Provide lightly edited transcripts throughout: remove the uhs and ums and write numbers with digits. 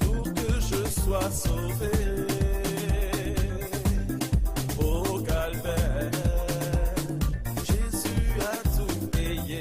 pour que je sois sauvé. Au calvaire, Jésus a tout payé.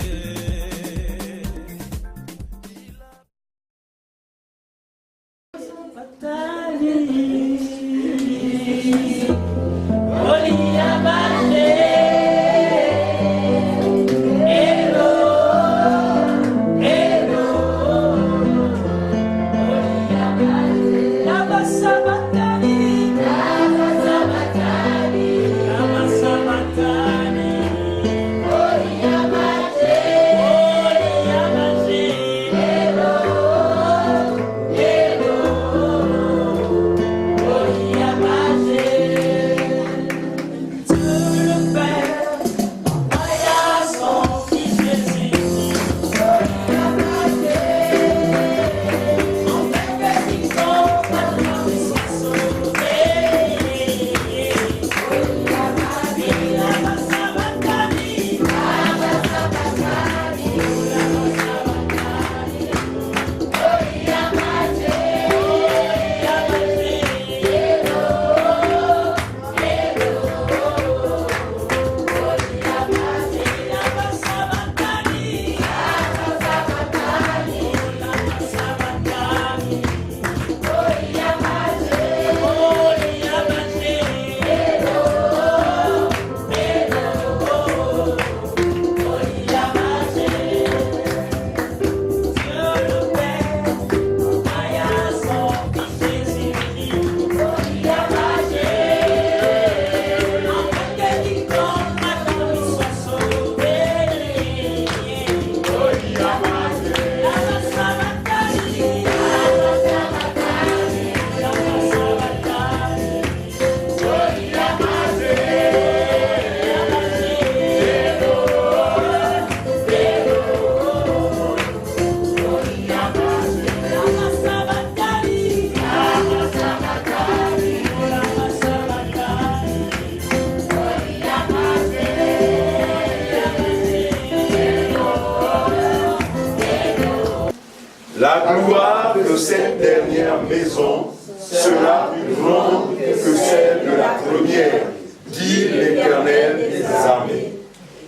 La gloire de cette dernière maison sera plus grande que celle de la première, dit l'Éternel des armées.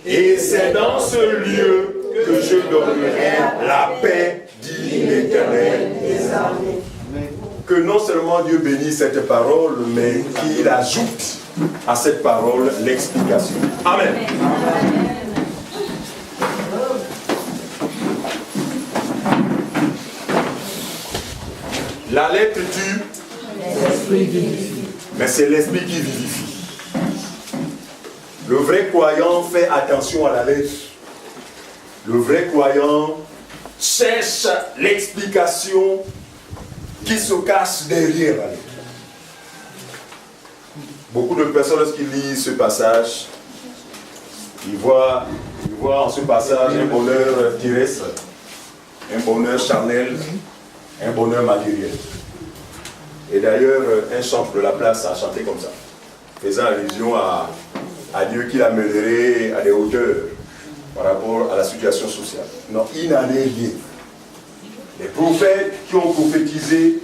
Et c'est dans ce lieu que je donnerai la paix, dit l'Éternel des armées. Que non seulement Dieu bénisse cette parole, mais qu'il ajoute à cette parole l'explication. Amen. Amen. La lettre tue, l'esprit vivifie. Mais c'est l'esprit qui vivifie. Le vrai croyant fait attention à la lettre. Le vrai croyant cherche l'explication qui se cache derrière la lettre. Beaucoup de personnes, lorsqu'ils lisent ce passage, ils voient en ce passage un bonheur terrestre, un bonheur charnel, un bonheur matériel. Et d'ailleurs, un chant de la place a chanté comme ça, faisant allusion à Dieu qui l'amènerait à des hauteurs par rapport à la situation sociale. Non, il n'en est rien. Les prophètes qui ont prophétisé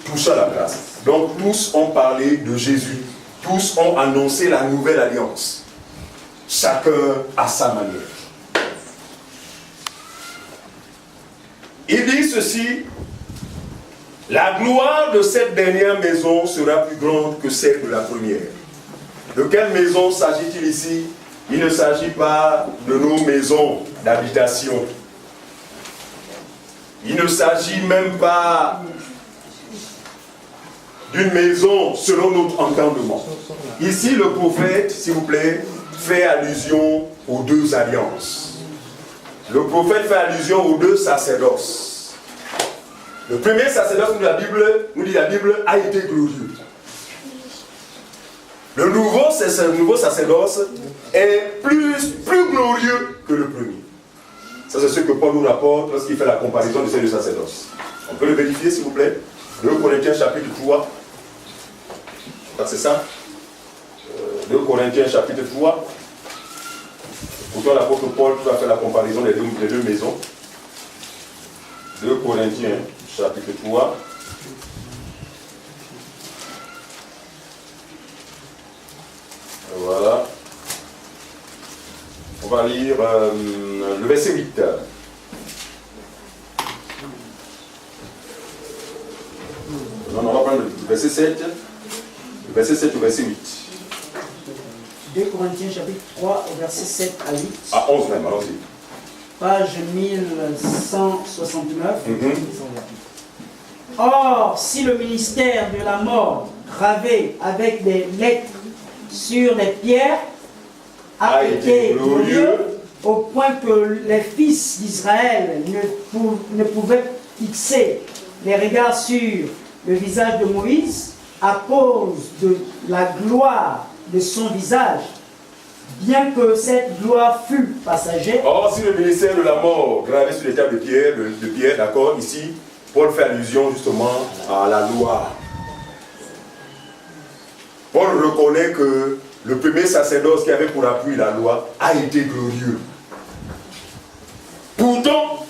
tous à la place. Donc tous ont parlé de Jésus. Tous ont annoncé la nouvelle alliance. Chacun à sa manière. Il dit ceci: la gloire de cette dernière maison sera plus grande que celle de la première. De quelle maison s'agit-il ici? Il ne s'agit pas de nos maisons d'habitation. Il ne s'agit même pas d'une maison selon notre entendement. Ici, le prophète, s'il vous plaît, fait allusion aux deux alliances. Le prophète fait allusion aux deux sacerdoces. Le premier sacerdoce, nous dit la Bible, a été glorieux. Le nouveau sacerdoce est plus glorieux que le premier. Ça, c'est ce que Paul nous rapporte lorsqu'il fait la comparaison de ces deux sacerdoces. On peut le vérifier, s'il vous plaît. 2 Corinthiens chapitre 3. C'est ça. 2 Corinthiens chapitre 3. Pourtant, l'apôtre Paul va faire la comparaison des deux maisons. 2 Corinthiens, chapitre 3. Voilà. On va lire le verset 8. Non, on va prendre le verset 7. Le verset 7 au verset 8. 2 Corinthiens chapitre 3 au verset 7 à 8. À 11 même, allons-y. Page 1169. Or, si le ministère de la mort, gravé avec des lettres sur des pierres, a été glorieux, au point que les fils d'Israël ne pouvaient fixer les regards sur le visage de Moïse à cause de la gloire de son visage, bien que cette gloire fût passagère. Or, si le ministère de la mort, gravé sur les tables de pierre, d'accord, ici, Paul fait allusion justement à la loi. Paul reconnaît que le premier sacerdoce qui avait pour appui la loi a été glorieux. Pourtant,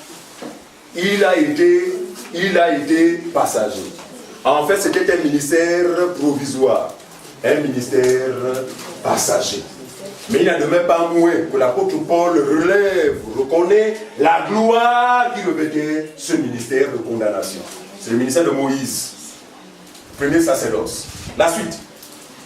il a été passager. En fait, c'était un ministère provisoire, un ministère passager. Mais il n'en demeure pas moins que l'apôtre Paul reconnaît la gloire qui revêtait ce ministère de condamnation. C'est le ministère de Moïse, premier sacerdoce. La suite.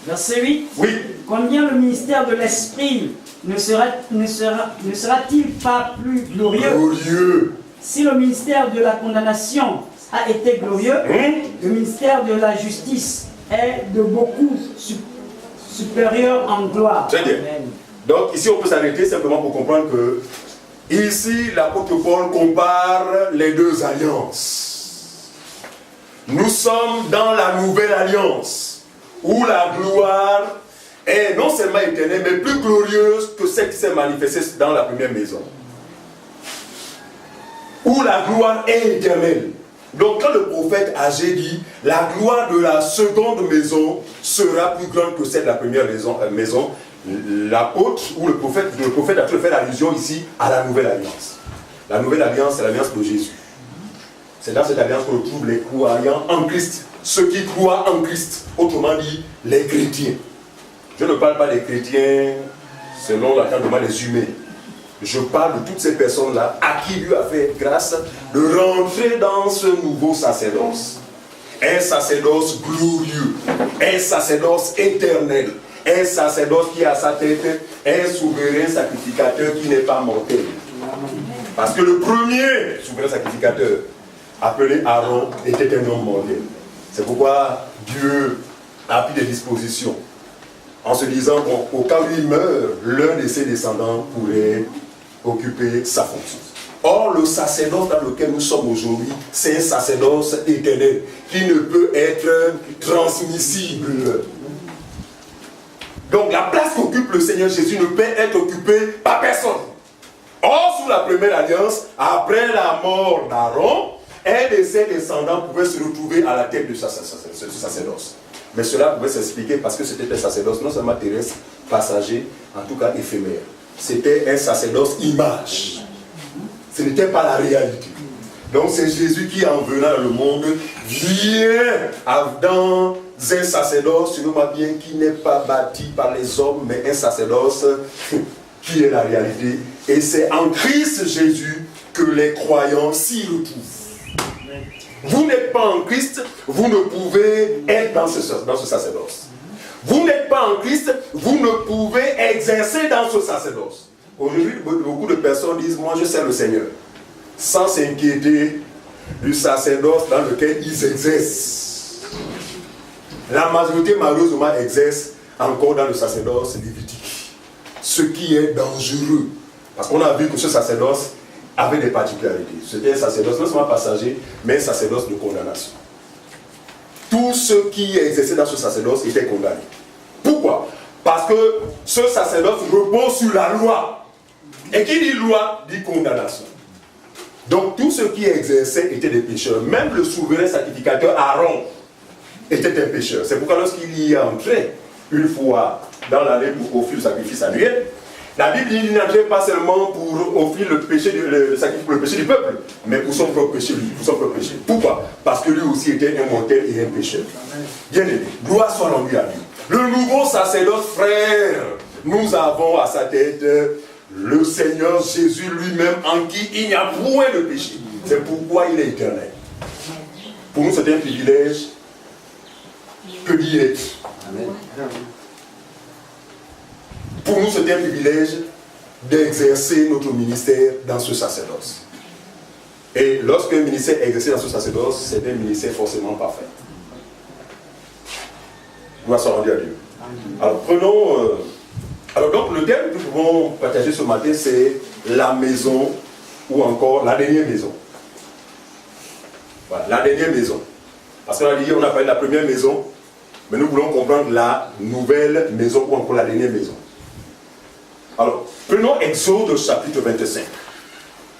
Verset 8. Oui. Combien le ministère de l'Esprit ne sera-t-il pas plus glorieux? Si le ministère de la condamnation a été glorieux, le ministère de la justice est de beaucoup supérieur en gloire. Très bien. Donc ici on peut s'arrêter simplement pour comprendre que ici l'apôtre Paul compare les deux alliances. Nous sommes dans la nouvelle alliance où la gloire est non seulement éternelle mais plus glorieuse que celle qui s'est manifestée dans la première maison. Où la gloire est éternelle. Donc quand le prophète Agé dit la gloire de la seconde maison sera plus grande que celle de la première maison, l'apôtre ou le prophète a fait allusion ici à la nouvelle alliance. La nouvelle alliance, c'est l'alliance de Jésus. C'est dans cette alliance qu'on retrouve les croyants en Christ, ceux qui croient en Christ, autrement dit les chrétiens. Je ne parle pas des chrétiens selon la de les humains. Je parle de toutes ces personnes-là à qui Dieu a fait grâce de rentrer dans ce nouveau sacerdoce. Un sacerdoce glorieux, un sacerdoce éternel, un sacerdoce qui a à sa tête un souverain sacrificateur qui n'est pas mortel. Parce que le premier souverain sacrificateur, appelé Aaron, était un homme mortel. C'est pourquoi Dieu a pris des dispositions en se disant, bon, au cas où il meurt, l'un de ses descendants pourrait occuper sa fonction. Or, le sacerdoce dans lequel nous sommes aujourd'hui, c'est un sacerdoce éternel qui ne peut être transmissible. Donc, la place qu'occupe le Seigneur Jésus ne peut être occupée par personne. Or, sous la première alliance, après la mort d'Aaron, un de ses descendants pouvait se retrouver à la tête de ce sacerdoce. Mais cela pouvait s'expliquer parce que c'était un sacerdoce non seulement terrestre, passager, en tout cas éphémère. C'était un sacerdoce image. Ce n'était pas la réalité. Donc c'est Jésus qui, en venant dans le monde, vient dans un sacerdoce, selon-moi bien, qui n'est pas bâti par les hommes, mais un sacerdoce qui est la réalité. Et c'est en Christ Jésus que les croyants s'y retrouvent. Vous n'êtes pas en Christ, vous ne pouvez être dans ce sacerdoce. Vous n'êtes pas en Christ, vous ne pouvez exercer dans ce sacerdoce. Aujourd'hui, beaucoup de personnes disent, moi je sers le Seigneur, sans s'inquiéter du sacerdoce dans lequel ils exercent. La majorité, malheureusement, exerce encore dans le sacerdoce lévitique, ce qui est dangereux. Parce qu'on a vu que ce sacerdoce avait des particularités. C'était un sacerdoce non seulement passager, mais un sacerdoce de condamnation. Tous ceux qui exerçaient dans ce sacerdoce étaient condamnés. Pourquoi? Parce que ce sacerdoce repose sur la loi. Et qui dit loi, dit condamnation. Donc tous ceux qui exerçaient étaient des pécheurs. Même le souverain sacrificateur Aaron était un pécheur. C'est pourquoi lorsqu'il y est entré une fois dans l'année pour offrir le sacrifice annuel, La Bible dit qu'il n'entrait pas seulement pour offrir le sacrifice pour le péché du peuple, mais pour son propre péché, Pourquoi? Parce que lui aussi était un mortel et un pécheur. Bien aimé, gloire soit rendue à lui. Le nouveau sacerdoce, frère, nous avons à sa tête le Seigneur Jésus lui-même en qui il n'y a point de péché. C'est pourquoi il est éternel. Pour nous, c'est un privilège que d'y être. Amen. Pour nous, c'est un privilège d'exercer notre ministère dans ce sacerdoce. Et lorsque un ministère est exercé dans ce sacerdoce, c'est un ministère forcément parfait. Gloire soit rendue à Dieu. Alors, prenons... alors donc, le thème que nous pouvons partager ce matin, c'est la maison, ou encore la dernière maison. Voilà, la dernière maison. Parce qu'on a dit, on a parlé de la première maison, mais nous voulons comprendre la nouvelle maison, ou encore la dernière maison. Alors, prenons Exode chapitre 25,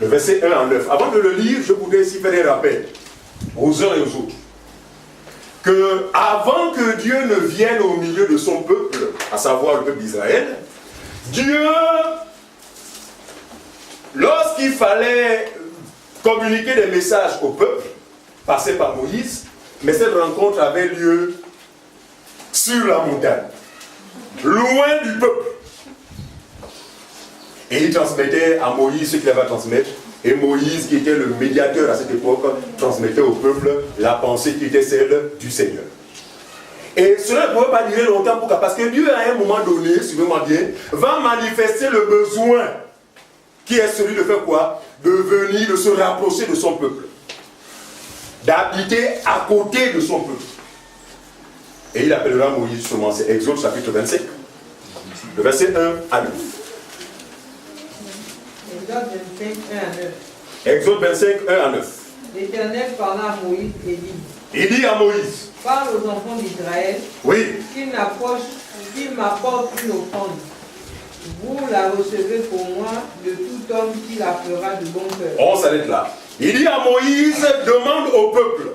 le verset 1 à 9. Avant de le lire, je voudrais ici faire un rappel aux uns et aux autres que avant que Dieu ne vienne au milieu de son peuple, à savoir le peuple d'Israël, Dieu, lorsqu'il fallait communiquer des messages au peuple, passait par Moïse, mais cette rencontre avait lieu sur la montagne, loin du peuple. Et il transmettait à Moïse ce qu'il avait à transmettre. Et Moïse, qui était le médiateur à cette époque, transmettait au peuple la pensée qui était celle du Seigneur. Et cela ne pouvait pas durer longtemps parce que Dieu, à un moment donné, suivez-moi bien, va manifester le besoin qui est celui de faire quoi? De venir, de se rapprocher de son peuple. D'habiter à côté de son peuple. Et il appellera Moïse justement, c'est Exode chapitre 25, le verset 1 à 9. Exode 25, 1 à 9. Exode 25, 1 à 9. L'Éternel parla à Moïse et dit, il dit à Moïse, parle aux enfants d'Israël, oui, qu'ils m'apportent une offrande. Vous la recevez pour moi de tout homme qui la fera de bon cœur. On s'arrête là. Il dit à Moïse, demande au peuple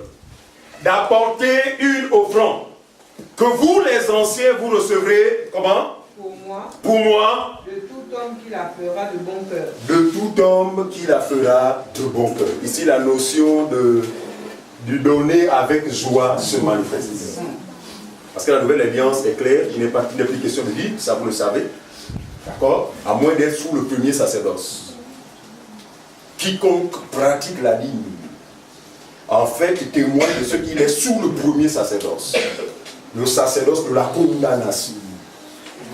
d'apporter une offrande. Que vous les anciens, vous recevrez, comment? Pour moi, de tout homme qui la fera de bon cœur. De tout homme qui la fera de bon cœur. Ici, la notion de donner avec joie se manifeste. Parce que la nouvelle alliance est claire, il n'est plus question de dire, ça vous le savez. D'accord? À moins d'être sous le premier sacerdoce. Quiconque pratique la ligne, en fait, témoigne de ce qu'il est sous le premier sacerdoce. Le sacerdoce de la condamnation.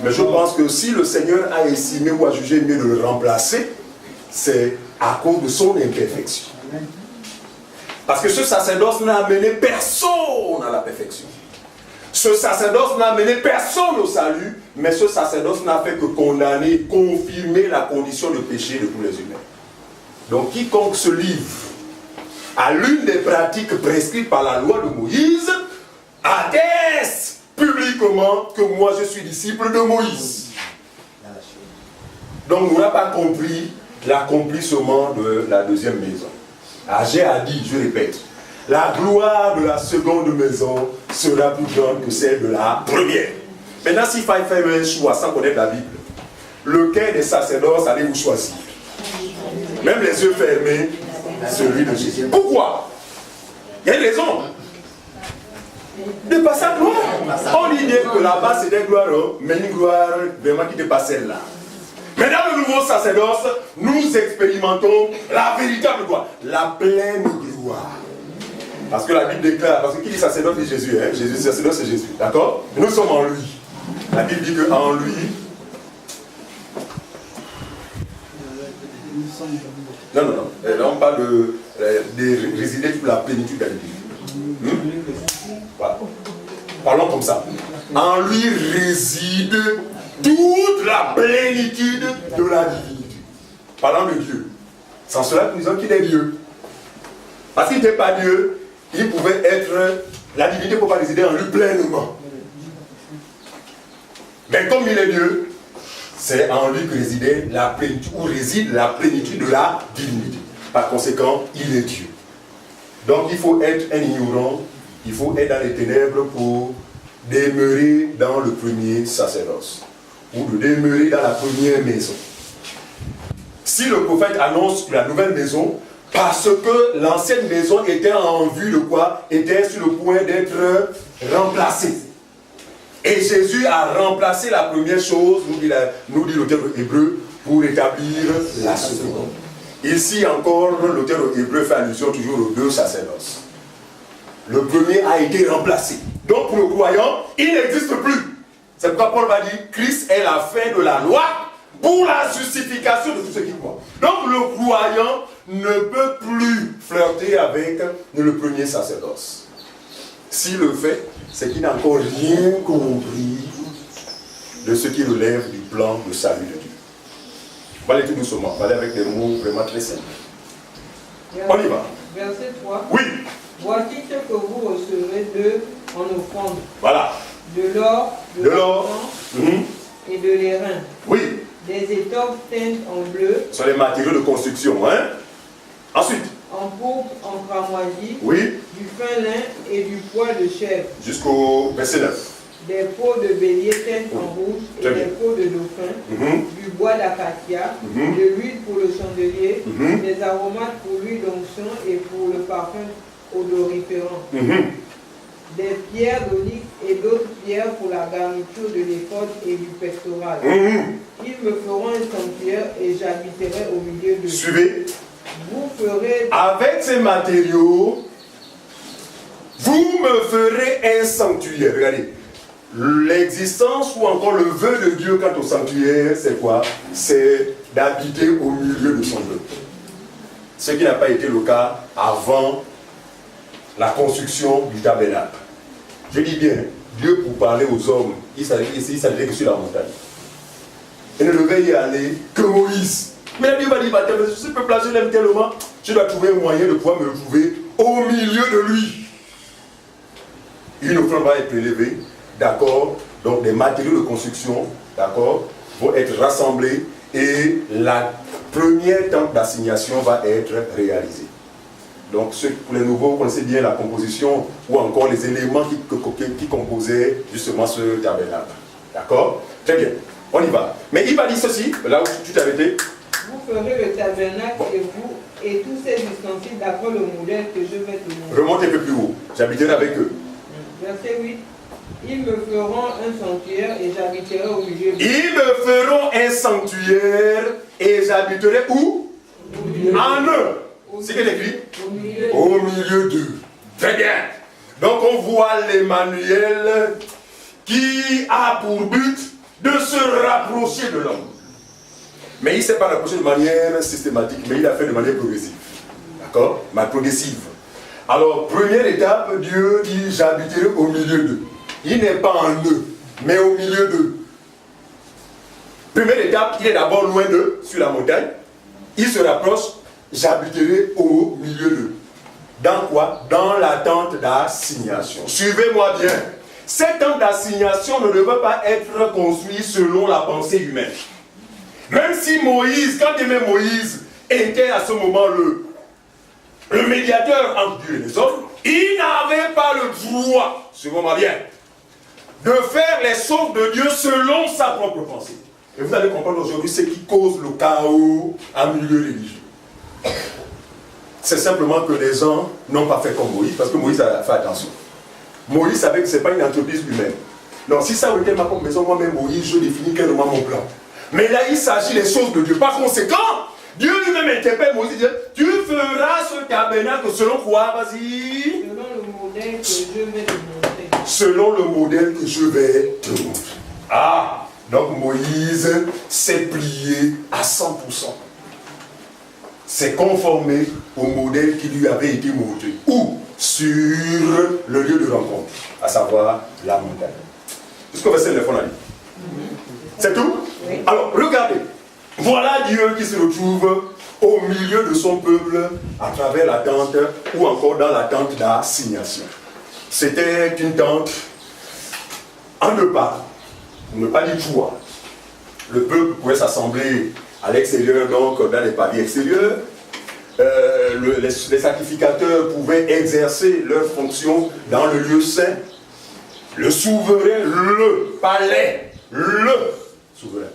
Mais je pense que si le Seigneur a estimé ou a jugé mieux de le remplacer, c'est à cause de son imperfection. Parce que ce sacerdoce n'a amené personne à la perfection. Ce sacerdoce n'a amené personne au salut, mais ce sacerdoce n'a fait que condamner, confirmer la condition de péché de tous les humains. Donc quiconque se livre à l'une des pratiques prescrites par la loi de Moïse, atteste publiquement que moi je suis disciple de Moïse. Donc on n'a pas compris l'accomplissement de la deuxième maison. Agé a dit, je répète, la gloire de la seconde maison sera plus grande que celle de la première. Maintenant, s'il fallait faire un choix sans connaître la Bible, lequel des sacerdoces allez-vous choisir? Même les yeux fermés, celui de Jésus. Pourquoi? Il y a une raison. De passer à gloire. On dit bien que là-bas c'était gloire, mais une gloire vraiment qui dépasse celle-là. Mais dans le nouveau sacerdoce, nous expérimentons la véritable gloire, la pleine gloire. Parce que la Bible déclare, parce que qui dit sacerdoce dit Jésus, hein? Jésus, sacerdoce c'est Jésus, d'accord? Nous sommes en lui. La Bible dit qu'en lui, non, là on parle de résider toute la plénitude de la Bible. Voilà. Parlons comme ça. En lui réside toute la plénitude de la divinité. Parlant de Dieu. Sans cela, nous disons qu'il est Dieu. Parce qu'il n'était pas Dieu, il pouvait être. La divinité ne peut pas résider en lui pleinement. Mais comme il est Dieu, c'est en lui que résidait la plénitude, où réside la plénitude de la divinité. Par conséquent, il est Dieu. Donc il faut être un ignorant. Il faut être dans les ténèbres pour demeurer dans le premier sacerdoce. ou de demeurer dans la première maison. Si le prophète annonce la nouvelle maison, parce que l'ancienne maison était en vue de quoi? Était sur le point d'être remplacée. Et Jésus a remplacé la première chose, nous dit l'auteur hébreu, pour établir la seconde. Ici encore, l'auteur hébreu fait allusion toujours aux deux sacerdoces. Le premier a été remplacé. Donc pour le croyant, il n'existe plus. C'est pourquoi Paul va dire, Christ est la fin de la loi pour la justification de tous ceux qui croient. Donc le croyant ne peut plus flirter avec le premier sacerdoce. S'il le fait, c'est qu'il n'a encore rien compris de ce qui relève du plan de salut de Dieu. On va aller tout doucement, on va aller avec des mots vraiment très simples. On y va. Verset 3. Oui. Voici ce que vous recevrez d'eux en offrande. Voilà. De l'or, de l'argent et de l'airain. Oui. Des étoffes teintes en bleu. Ce sont les matériaux de construction. Hein? Ensuite. En pourpre, en cramoisi. Oui. Du fin lin et du poil de chèvre. Jusqu'au verset 9. Des peaux de bélier teintes en rouge et Très des bien. peaux de dauphin. Du bois d'acacia. De l'huile pour le chandelier. Des aromates pour l'huile d'onction et pour le parfum odoriférant. Des pierres d'onyx et d'autres pierres pour la garniture de l'éphod et du pectoral. Ils me feront un sanctuaire et j'habiterai au milieu de. Suivez. Vous ferez. Avec ces matériaux, vous me ferez un sanctuaire. Regardez. L'existence ou encore le vœu de Dieu quant au sanctuaire, c'est quoi? C'est d'habiter au milieu de son peuple. Ce qui n'a pas été le cas avant la construction du tabernacle. Je dis bien, Dieu pour parler aux hommes, il s'allait que sur la montagne. Il ne devait y aller que Moïse. Mais Dieu va dire, ce peuple-là, je l'aime tellement, je dois trouver un moyen de pouvoir me retrouver au milieu de lui. Une offrande va être prélevée, d'accord? Donc les matériaux de construction, d'accord, vont être rassemblés et la première tente d'assignation va être réalisée. Donc pour les nouveaux, vous connaissez bien la composition ou encore les éléments qui composaient justement ce tabernacle. D'accord? Très bien, on y va. Mais il va dire ceci, là où tu t'es arrêté. Vous ferez le tabernacle et vous et tous ces ustensiles d'après le modèle que je vais te montrer. Remonte un peu plus haut, j'habiterai avec eux. Verset 8. Ils me feront un sanctuaire et j'habiterai au milieu d'eux. Ils me feront un sanctuaire et j'habiterai où? En eux. C'est ce qu'il écrit? Au milieu d'eux. Très bien. Donc on voit l'Emmanuel qui a pour but de se rapprocher de l'homme. Mais il ne s'est pas rapproché de manière systématique, mais il a fait de manière progressive. D'accord? Progressive. Alors, première étape, Dieu dit, j'habiterai au milieu d'eux. Il n'est pas en eux, mais au milieu d'eux. Première étape, il est d'abord loin d'eux, sur la montagne. Il se rapproche, j'habiterai au milieu d'eux. Dans quoi? Dans la tente d'assignation. Suivez-moi bien. Cette tente d'assignation ne devait pas être construite selon la pensée humaine. Même si Moïse, quand même Moïse était à ce moment le médiateur entre Dieu et les hommes, il n'avait pas le droit, suivez-moi bien, de faire les choses de Dieu selon sa propre pensée. Et vous allez comprendre aujourd'hui ce qui cause le chaos en milieu religieux. C'est simplement que les gens n'ont pas fait comme Moïse, parce que Moïse a fait attention. Moïse savait que ce n'est pas une entreprise humaine. Donc si ça était ma propre maison, moi-même Moïse, je définis clairement mon plan. Mais là, il s'agit des choses de Dieu. Par conséquent, Dieu lui-même interpelle Moïse et dit, tu feras ce tabernacle selon quoi? Vas-y. Selon le modèle que je vais te montrer. Selon le modèle que je vais te montrer. Ah, donc Moïse s'est plié à 100%. S'est conformé au modèle qui lui avait été montré. Où? Sur le lieu de rencontre, à savoir la montagne. Jusqu'au verset 9, on a dit. C'est tout? Oui. Alors, regardez. Voilà Dieu qui se retrouve au milieu de son peuple à travers la tente ou encore dans la tente d'assignation. C'était une tente en deux parts, pour ne pas dire trois. Le peuple pouvait s'assembler à l'extérieur, donc dans les pavillons extérieurs. Les sacrificateurs pouvaient exercer leurs fonctions dans le lieu saint. Le souverain, le palais, le souverain.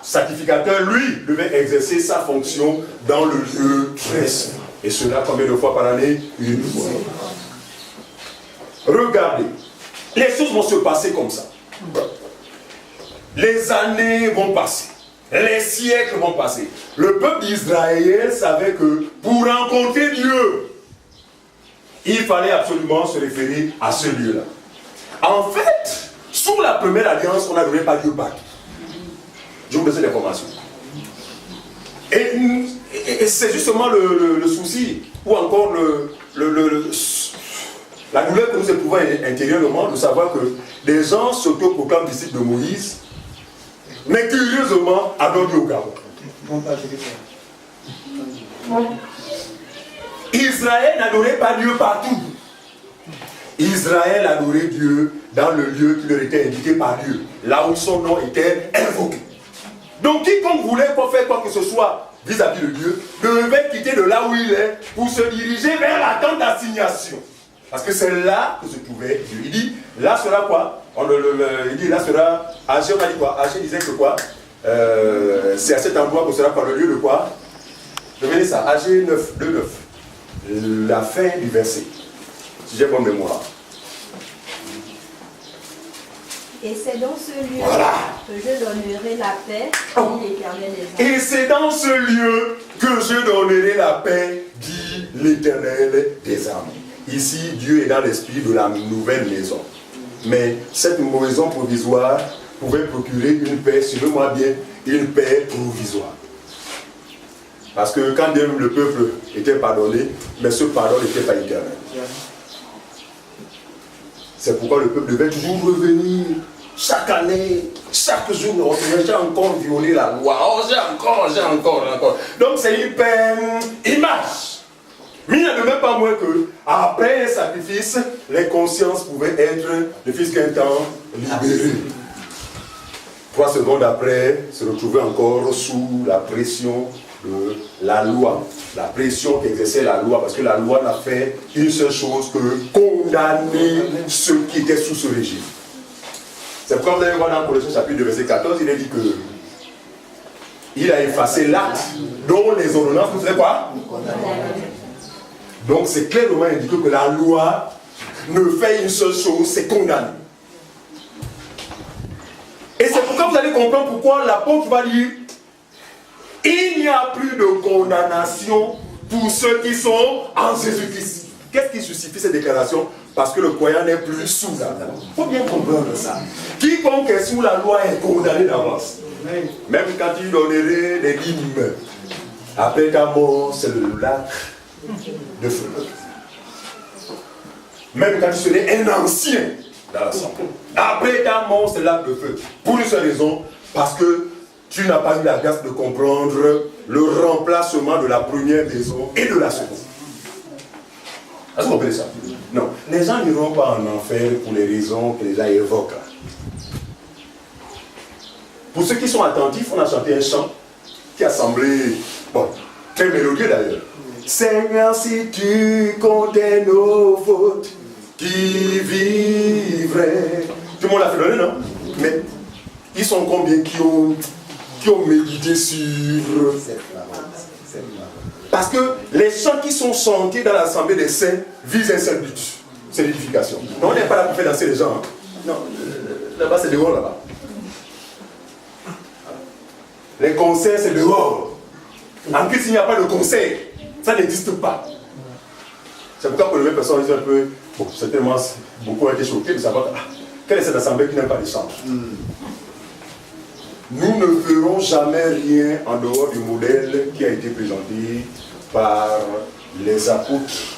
Sacrificateur, lui, devait exercer sa fonction dans le lieu très saint. Et cela combien de fois par année? Une fois. Regardez, les choses vont se passer comme ça. Les années vont passer. Les siècles vont passer. Le peuple d'Israël savait que pour rencontrer Dieu, il fallait absolument se référer à ce lieu-là. En fait, sous la première alliance, on n'adonait pas Dieu partout. Je vous donne l'information. Et c'est justement le souci, ou encore la douleur que nous éprouvons intérieurement de savoir que des gens s'auto-proclament disciples de Moïse, mais curieusement adorent Dieu au Gabon. Israël n'adorait pas Dieu partout. Israël adorait Dieu dans le lieu qui leur était indiqué par Dieu, là où son nom était invoqué. Donc quiconque voulait faire quoi que ce soit vis-à-vis de Dieu devait quitter de là où il est pour se diriger vers la tente d'assignation. Parce que c'est là que se trouvait Dieu. Il dit, là sera quoi? Il dit, là sera, Agé, on a dit quoi? Agé disait que quoi? C'est à cet endroit que sera quoi? Le lieu de quoi? Devenez ça, Agé 9, 2, 9. La fin du verset. Si j'ai bonne mémoire. Et c'est dans ce lieu que je donnerai la paix, dit l'Éternel des armées. Et c'est dans ce lieu que je donnerai la paix, dit l'Éternel des armées. Ici, Dieu est dans l'esprit de la nouvelle maison. Mais cette maison provisoire pouvait procurer une paix, suivez-moi bien, une paix provisoire. Parce que quand bien le peuple était pardonné, mais ce pardon n'était pas éternel. C'est pourquoi le peuple devait toujours revenir chaque année, chaque jour. J'ai encore violé la loi. Oh, j'ai encore. Donc c'est une peine image. Mais il ne demeure pas moins que, après un sacrifice, les consciences pouvaient être, de fils qu'un temps, libérées. 3 secondes après, se retrouver encore sous la pression de la loi. La pression qu'exerçait la loi, parce que la loi n'a fait une seule chose que condamner ceux qui étaient sous ce régime. C'est pourquoi vous allez voir dans Colossiens chapitre 2, verset 14, il est dit que il a effacé l'acte dont les ordonnances nous faisaient quoi? Donc c'est clairement indiqué que la loi ne fait une seule chose, c'est condamner. Et c'est pourquoi vous allez comprendre pourquoi l'apôtre va dire il n'y a plus de condamnation pour ceux qui sont en Jésus-Christ. Qu'est-ce qui justifie cette déclaration? Parce que le croyant n'est plus sous la loi. Il faut bien comprendre ça. Quiconque est sous la loi est condamné d'avance. Même quand tu donnerais des dîmes, après ta mort, c'est le lac de feu. Même quand tu serais un ancien dans l'assemblée, après ta mort, c'est le lac de feu. Pour une seule raison, parce que tu n'as pas eu la grâce de comprendre le remplacement de la première maison et de la seconde. Est-ce que vous comprenez ça? Non. Les gens n'iront pas en enfer pour les raisons que les gens évoquent. Pour ceux qui sont attentifs, on a chanté un chant qui a semblé, très mélodieux d'ailleurs. Seigneur, si tu comptais nos fautes, qui vivrait. Tout le monde l'a fait donner, non? Mais ils sont combien qui ont médité sur cette parole? Parce que les chants qui sont chantés dans l'assemblée des saints visent un seul but, c'est l'édification. Non, on n'est pas là pour faire danser les gens. Hein. Non, là-bas c'est dehors là-bas. Les concerts c'est dehors. En Christ il n'y a pas de concert, ça n'existe pas. C'est pourquoi pour les personnes disent un peu, certainement beaucoup ont été choqués de savoir quelle est cette assemblée qui n'aime pas les chants. Nous ne ferons jamais rien en dehors du modèle qui a été présenté par les apôtres.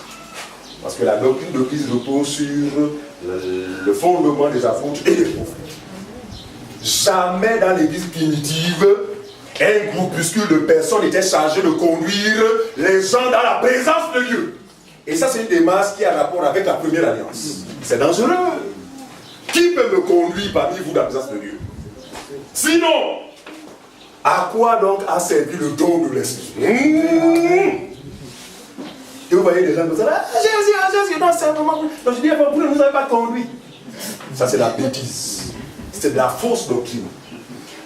Parce que la doctrine de Christ repose sur le fondement des apôtres et des prophètes. Jamais dans l'église primitive, un groupuscule de personnes était chargé de conduire les gens dans la présence de Dieu. Et ça, c'est une démarche qui a rapport avec la première alliance. C'est dangereux. Qui peut me conduire parmi vous dans la présence de Dieu? Sinon, à quoi donc a servi le don de l'esprit? Et vous voyez des gens comme ça, Jésus, non, c'est vraiment. Donc je dis, vous ne nous avez pas conduit. Ça, c'est la bêtise. C'est de la fausse doctrine.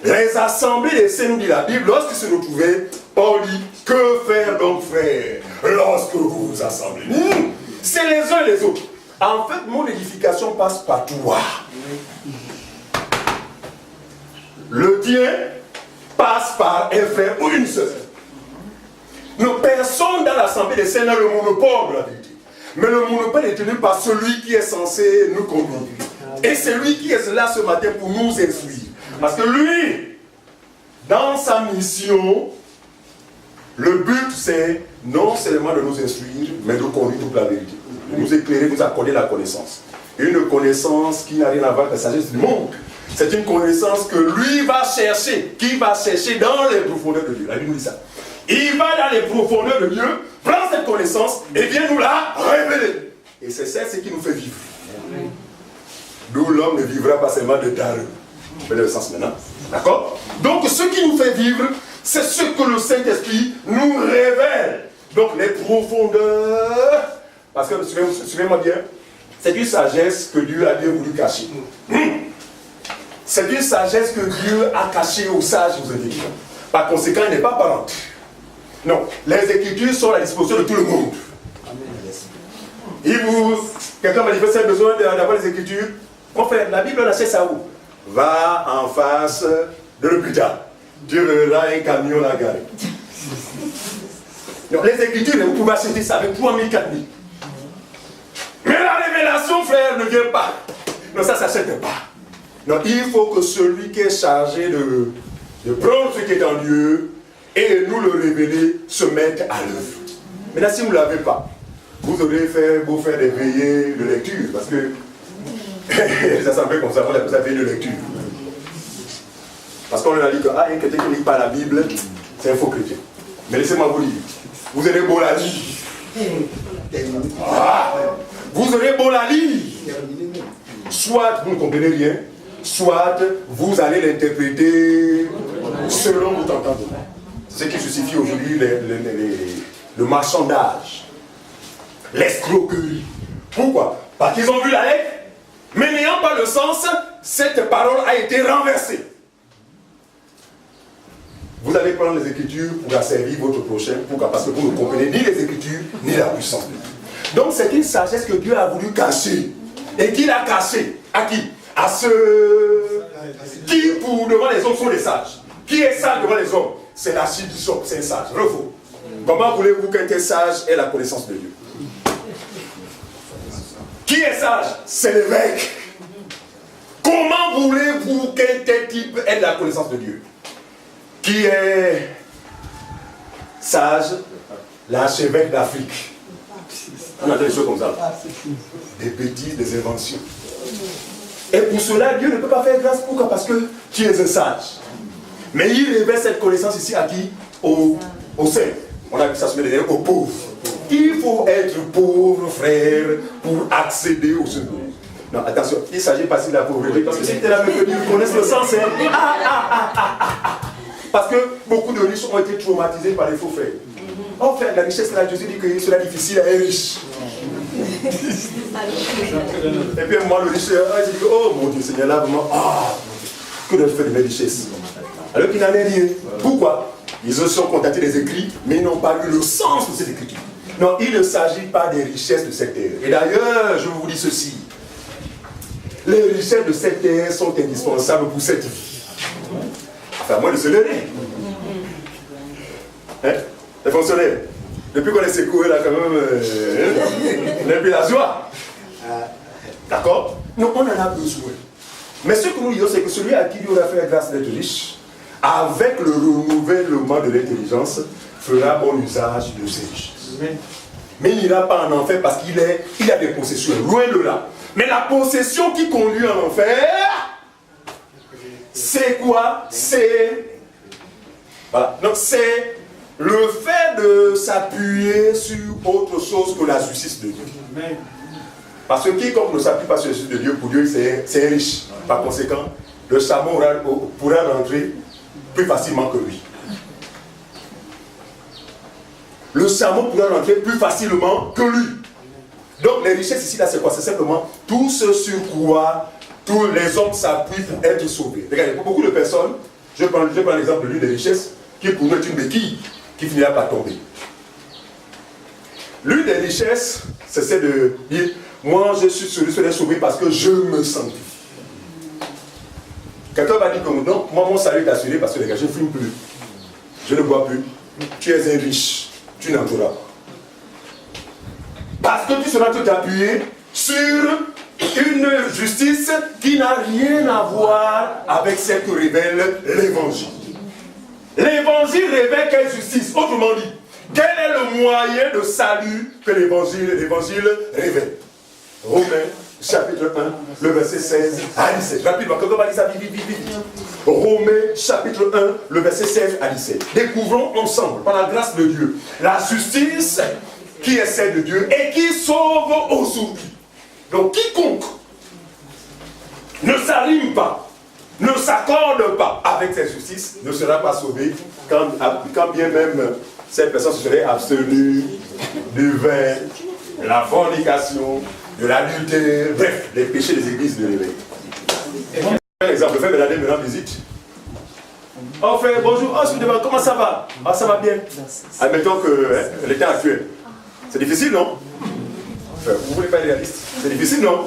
Les assemblées des saints, nous dit la Bible, lorsqu'ils se retrouvaient, Paul dit, que faire donc, frères, lorsque vous vous assemblez? C'est les uns et les autres. En fait, mon édification passe par toi. Le tien passe par un frère ou une sœur. Nos personnes dans l'assemblée des saints ont le monopole de la vérité. Mais le monopole est tenu par celui qui est censé nous conduire. Et c'est lui qui est là ce matin pour nous instruire. Parce que lui, dans sa mission, le but c'est non seulement de nous instruire, mais de conduire toute la vérité. De nous éclairer, de nous accorder la connaissance. Une connaissance qui n'a rien à voir avec la sagesse du monde. C'est une connaissance que lui va chercher, qui va chercher dans les profondeurs de Dieu. La Bible nous dit ça. Il va dans les profondeurs de Dieu, prend cette connaissance et vient nous la révéler. Et c'est ça ce qui nous fait vivre. D'où l'homme ne vivra pas seulement de dareux. Vous voyez le sens maintenant? D'accord? Donc ce qui nous fait vivre, c'est ce que le Saint-Esprit nous révèle. Donc les profondeurs, parce que, suivez-moi bien, c'est une sagesse que Dieu a bien voulu cacher. C'est une sagesse que Dieu a cachée aux sages et aux intelligents. Par conséquent, elle n'est pas parente. Non, les Écritures sont à la disposition de tout le monde. Quelqu'un manifeste un besoin d'avoir les Écritures. Mon frère, la Bible, on achète ça où? Va en face de l'hôpital. Tu verras un camion là garé. Donc les Écritures, vous pouvez acheter ça avec 3 000, 4 000. Mais la révélation, frère, ne vient pas. Non, ça ne s'achète pas. Non, il faut que celui qui est chargé de prendre ce qui est en Dieu et nous le révéler se mette à l'œuvre. Maintenant, si vous ne l'avez pas, vous aurez beau faire des veillées de lecture, parce que les assemblées comme ça, on appelle ça veillée de lecture. Parce qu'on a dit que un chrétien qui ne lit pas la Bible, c'est un faux chrétien. Mais laissez-moi vous dire, vous aurez beau la lire. Vous aurez beau la lire. Soit vous ne comprenez rien, soit vous allez l'interpréter selon votre entendement. C'est ce qui justifie aujourd'hui le marchandage, l'escroquerie. Pourquoi? Parce qu'ils ont vu la lettre, mais n'ayant pas le sens, cette parole a été renversée. Vous allez prendre les Écritures pour asservir votre prochain, pourquoi? Parce que vous ne comprenez ni les Écritures, ni la puissance de Dieu. Donc c'est une sagesse que Dieu a voulu cacher. Et qu'il a caché. À qui? À ceux qui, pour devant les hommes, sont des sages. Qui est sage devant les hommes? C'est l'archibishop, c'est un sage. Vrai ou faux? Comment voulez-vous qu'un tel sage ait la connaissance de Dieu? Qui est sage? C'est l'évêque. Comment voulez-vous qu'un tel type ait la connaissance de Dieu? Qui est sage? L'archevêque d'Afrique. On a des choses comme ça. Des bêtises, des inventions. Et pour cela, Dieu ne peut pas faire grâce. Pourquoi? Parce que tu es un sage. Mais il révèle cette connaissance ici à qui? Aux saints. On a vu ça se mettre aux pauvres. Il faut être pauvre, frère, pour accéder au secours. Non, attention, il ne s'agit pas de la pauvreté. Parce que si tu es là, ils connaissent le sens. Parce que beaucoup de riches ont été traumatisés par les faux frères. En fait, la richesse, là, Jésus dit que cela est difficile à être riche. Et puis moi, le riche, il dit, oh mon Dieu, Seigneur, là, vraiment, que dois-je faire de mes richesses? Alors qu'il n'en est rien. Pourquoi? Ils se sont contactés des écrits, mais ils n'ont pas eu le sens de ces écritures. Non, il ne s'agit pas des richesses de cette terre. Et d'ailleurs, je vous dis ceci. Les richesses de cette terre sont indispensables pour cette vie. Enfin, moi de se lever. Hein? Les fonctionnaires, depuis qu'on est secoué là quand même, on a plus la joie. D'accord? Donc on en a besoin. Mais ce que nous disons, c'est que celui à qui Dieu a fait la grâce d'être riche, avec le renouvellement de l'intelligence, fera bon usage de ses richesses. Mais il n'ira pas en enfer parce qu'il a des possessions, loin de là. Mais la possession qui conduit en enfer, c'est quoi? C'est... Voilà. Donc c'est le fait de s'appuyer sur autre chose que la justice de Dieu. Parce que quiconque ne s'appuie pas sur la justice de Dieu, pour Dieu, c'est riche. Par conséquent, le chameau pourra rentrer plus facilement que lui. Le chameau pourra rentrer plus facilement que lui. Donc les richesses ici, là, c'est quoi? C'est simplement tout ce sur quoi tous les hommes s'appuient pour être sauvés. Regardez, pour beaucoup de personnes, Je prends l'exemple de l'huile des richesses, qui pour nous est une béquille qui finira par tomber. L'une des richesses, c'est de dire, moi je suis celui sauvé parce que je me sanctifie. Quelqu'un va dire que non, moi mon salut est assuré parce que les gars, je ne fume plus, je ne bois plus. Tu es un riche, tu n'en auras pas. Parce que tu seras tout appuyé sur une justice qui n'a rien à voir avec celle que révèle l'évangile. L'évangile révèle quelle justice? Autrement dit, quel est le moyen de salut que l'évangile révèle? Romains, chapitre 1, le verset 16 à 17. Rapidement, quelqu'un va dire ça vite. Romains, chapitre 1, le verset 16 à 17. Découvrons ensemble, par la grâce de Dieu, la justice qui est celle de Dieu et qui sauve aujourd'hui. Donc, quiconque ne s'arrime pas, ne s'accorde pas avec cette justice, ne sera pas sauvé, quand bien même cette personne se serait abstenue du vin, de la fornication, de l'adultère, bref, les péchés des églises de l'éveil. Un exemple, frère Béladé me rend visite. Oh frère, bonjour, oh, je me demande comment ça va? Ah, ça va bien. Admettons que l'état actuel. C'est difficile, non? Vous ne voulez pas être réaliste? C'est difficile, non?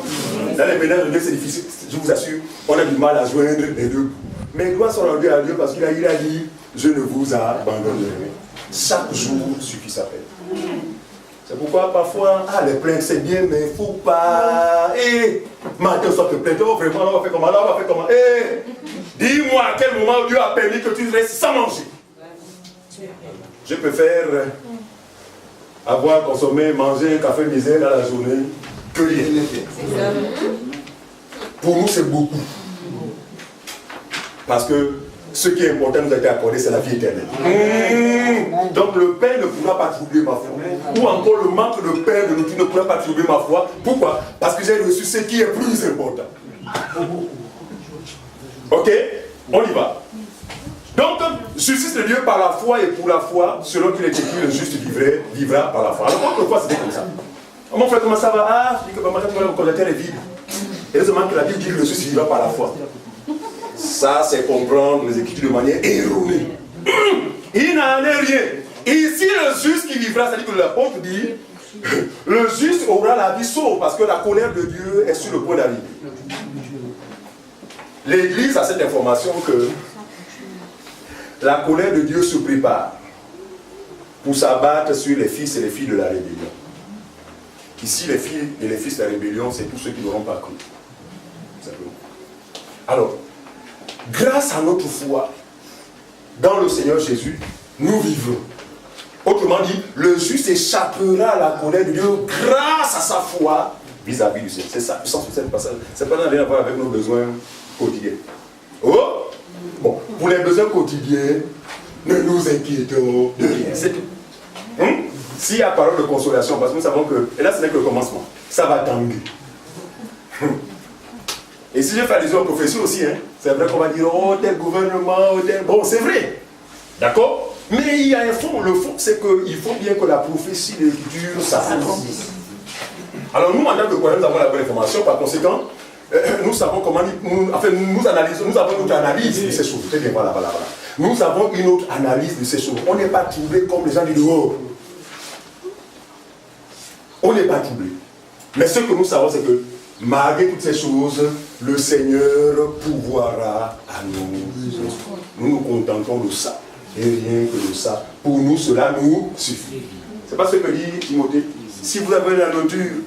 Dans les ménages de Dieu, c'est difficile. Je vous assure, on a du mal à joindre les deux. Mais gloire soit rendue à Dieu parce qu'il a dit, je ne vous abandonnerai. Chaque jour suffit sa peine. C'est pourquoi parfois, les plaintes c'est bien, mais il ne faut pas. Matin, soit te plaindre, oh vraiment, on va faire comment, là, on va faire comment. Dis-moi à quel moment Dieu a permis que tu restes sans manger. Je préfère avoir consommé, mangé un café misère dans la journée que rien. Pour nous, c'est beaucoup. Parce que ce qui est important nous a été accordé, c'est la vie éternelle. Donc le pain ne pourra pas troubler ma foi. Ou encore le manque de pain de nourriture ne pourra pas troubler ma foi. Pourquoi? Parce que j'ai reçu ce qui est plus important. Ok? On y va. Donc, justice de Dieu par la foi et pour la foi, selon qu'il est écrit, le juste vivra par la foi. Alors, autrefois, c'était comme ça. Mon frère, comment ça va? Ah, je dis que maman, mon congélateur est vide. Et seulement que la Bible dit que le juste vivra par la foi. Ça, c'est comprendre les Écritures de manière erronée. Il n'en est rien. Ici, le juste qui vivra, c'est-à-dire que l'apôtre dit, le juste aura la vie sauve, parce que la colère de Dieu est sur le point d'arriver. L'Église a cette information que la colère de Dieu se prépare pour s'abattre sur les fils et les filles de la rébellion. Ici, les filles et les fils de la rébellion, c'est tous ceux qui n'auront pas cru. Alors, grâce à notre foi dans le Seigneur Jésus, nous vivons. Autrement dit, le juste échappera à la colère de Dieu grâce à sa foi vis-à-vis du Seigneur. C'est ça, le sens de cette passage. C'est pas rien à voir avec nos besoins quotidiens. Oh! Bon, pour les besoins quotidiens, ne nous inquiétons de rien. C'est tout. S'il y a parole de consolation, parce que nous savons que, et là ce n'est que le commencement, ça va tanguer. Et si je fais allusion aux prophéties aussi, c'est vrai qu'on va dire, oh tel gouvernement, oh tel... Bon, c'est vrai. D'accord? Mais il y a un fond. Le fond, c'est qu'il faut bien que la prophétie de l'Écriture s'accomplisse. Alors nous, en tant que croyants, nous avons la bonne information. Par conséquent, nous savons comment... nous avons notre analyse de ces choses. Très bien, voilà. Nous avons une autre analyse de ces choses. On n'est pas troublé comme les gens du dehors. On n'est pas troublé. Mais ce que nous savons, c'est que malgré toutes ces choses, le Seigneur pourvoira à nous. Nous nous contentons de ça. Et rien que de ça. Pour nous, cela nous suffit. C'est pas ce que dit Timothée. Si vous avez la nourriture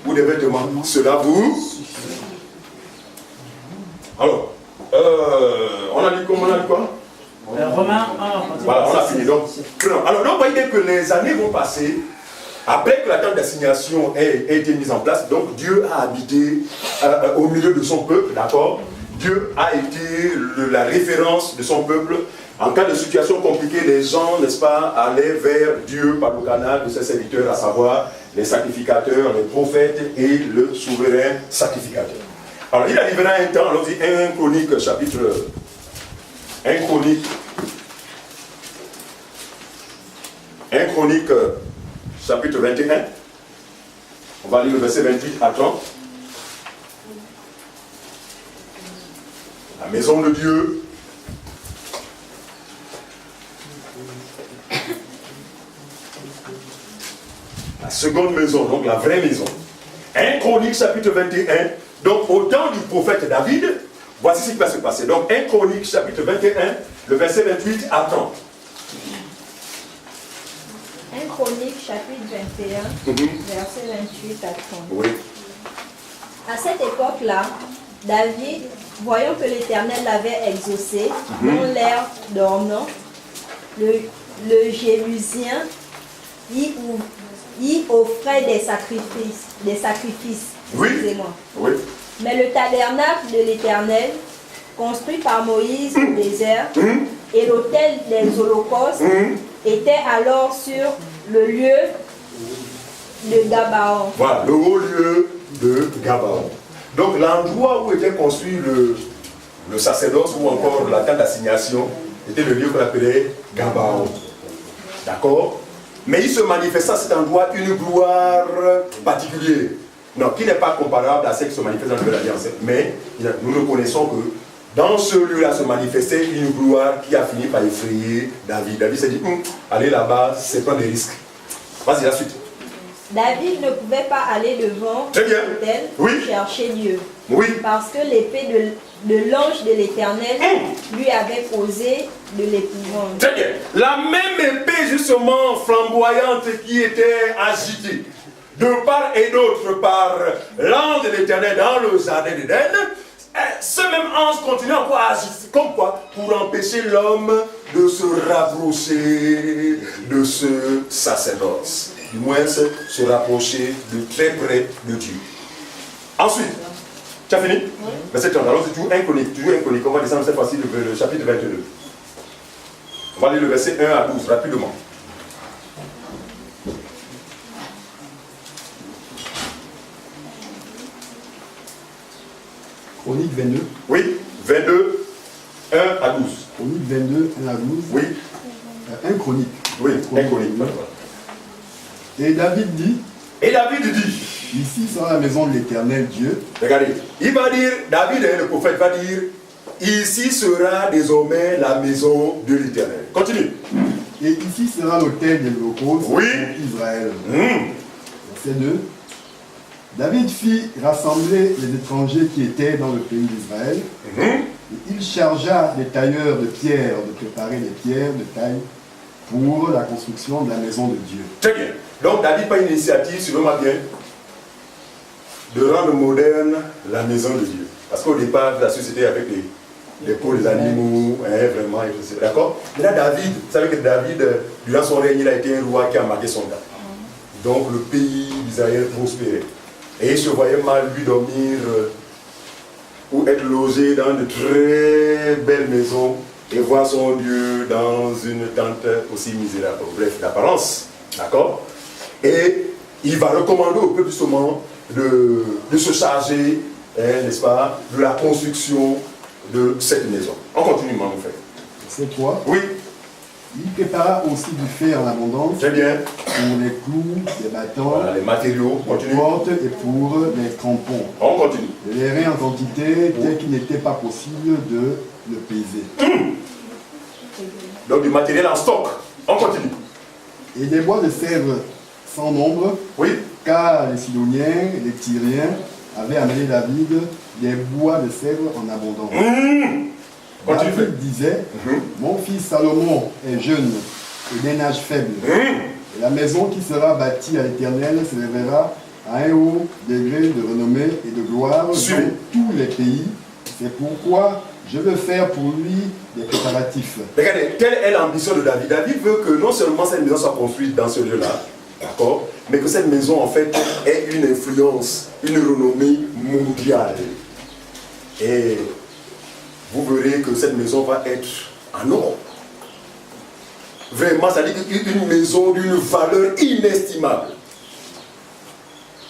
ou des vêtements, cela vous suffit. Alors, on a dit quoi? Romains 1. Voilà, on a fini. Donc, alors, on voyez que les années vont passer. Après que la tente d'assignation ait été mise en place, donc Dieu a habité au milieu de son peuple, d'accord? Dieu a été la référence de son peuple. En cas de situation compliquée, les gens, n'est-ce pas, allaient vers Dieu par le canal de ses serviteurs, à savoir les sacrificateurs, les prophètes et le souverain sacrificateur. Alors, il arrivera un temps, alors dit 1 Chronique, chapitre 1 Chronique, chapitre 21. On va lire le verset 28 à 30. La maison de Dieu La seconde maison, donc la vraie maison. 1 Chronique chapitre 21. Donc au temps du prophète David, voici ce qui va se passer. Donc 1 Chronique chapitre 21, le verset 28 à 30. 1 Chronique chapitre 21, verset 28 à 30. Oui. À cette époque-là, David, voyant que l'Éternel l'avait exaucé, dans l'air dormant, le Jébusien y offrait des sacrifices. Oui. Excusez-moi. Oui. Mais le tabernacle de l'Éternel, construit par Moïse au désert, et l'autel des holocaustes était alors sur le lieu de Gabaon. Voilà, le haut lieu de Gabaon. Donc l'endroit où était construit le sacerdoce ou encore la tente d'assignation était le lieu qu'on appelait Gabaon. D'accord? Mais il se manifesta à cet endroit une gloire particulière. Non, qui n'est pas comparable à celle qui se manifeste dans la Nouvelle Alliance. Mais nous reconnaissons que dans ce lieu-là se manifestait une gloire qui a fini par effrayer David. David s'est dit, aller là-bas, c'est prendre des risques. Vas-y, la suite. David ne pouvait pas aller devant l'autel chercher Dieu. Oui. Parce que l'épée de l'ange de l'Éternel lui avait causé de l'épouvante. Très bien. La même épée justement flamboyante qui était agitée de part et d'autre par l'ange de l'Éternel dans le jardin d'Éden, ce même ange continue encore à agir. Comme quoi? Pour empêcher l'homme de se rapprocher de ce sacerdoce. Du moins se rapprocher de très près de Dieu. Ensuite, tu as fini? Oui. Verset 30. Alors c'est toujours un chronique. On va descendre cette fois-ci le chapitre 22. On va lire le verset 1 à 12 rapidement. Chronique 22. Oui, 22, 1 à 12. Chronique 22, 1 à 12. Oui. Un chronique. Oui, un chronique. Et David dit. Et David dit. Ici sera la maison de l'Éternel Dieu. Regardez, il va dire, David, le prophète, va dire, ici sera désormais la maison de l'Éternel. Continue. Et ici sera l'autel de l'Holocauste pour Israël. Verset 2. David fit rassembler les étrangers qui étaient dans le pays d'Israël. Et il chargea des tailleurs de pierre de préparer des pierres de taille pour la construction de la maison de Dieu. Très bien. Donc David prend une initiative, selon moi bien, de rendre moderne la maison de Dieu. Parce qu'au départ, la société avec les peaux des animaux, vraiment, d'accord? Mais là, David, vous savez que David, durant son règne, il a été un roi qui a marqué son temps. Donc le pays d'Israël prospérait. Et il se voyait mal lui dormir ou être logé dans de très belles maisons et voir son Dieu dans une tente aussi misérable. Bref, d'apparence. D'accord? Et il va recommander au peuple justement de se charger, n'est-ce pas, de la construction de cette maison. On continue, mon frère. C'est toi? Oui. Il prépara aussi du fer en abondance. Très bien. Pour les clous, les bâtons, voilà, les matériaux, les portes et pour les crampons. On continue. Les reins en quantité, tel qu'il n'était pas possible de le peser. Donc du matériel en stock. On continue. Et des bois de sèvres sans nombre. Oui. Car les Sidoniens et les Tyriens avaient amené David des bois de sèvres en abondance. David disait, mon fils Salomon est jeune et d'un âge faible. Et la maison qui sera bâtie à l'Éternel s'élèvera à un haut degré de renommée et de gloire dans tous les pays. C'est pourquoi je veux faire pour lui des préparatifs. Regardez, quelle est l'ambition de David? David veut que non seulement cette maison soit construite dans ce lieu-là, d'accord, mais que cette maison en fait ait une influence, une renommée mondiale. Et vous verrez que cette maison va être en or. Vraiment, ça dit une maison d'une valeur inestimable.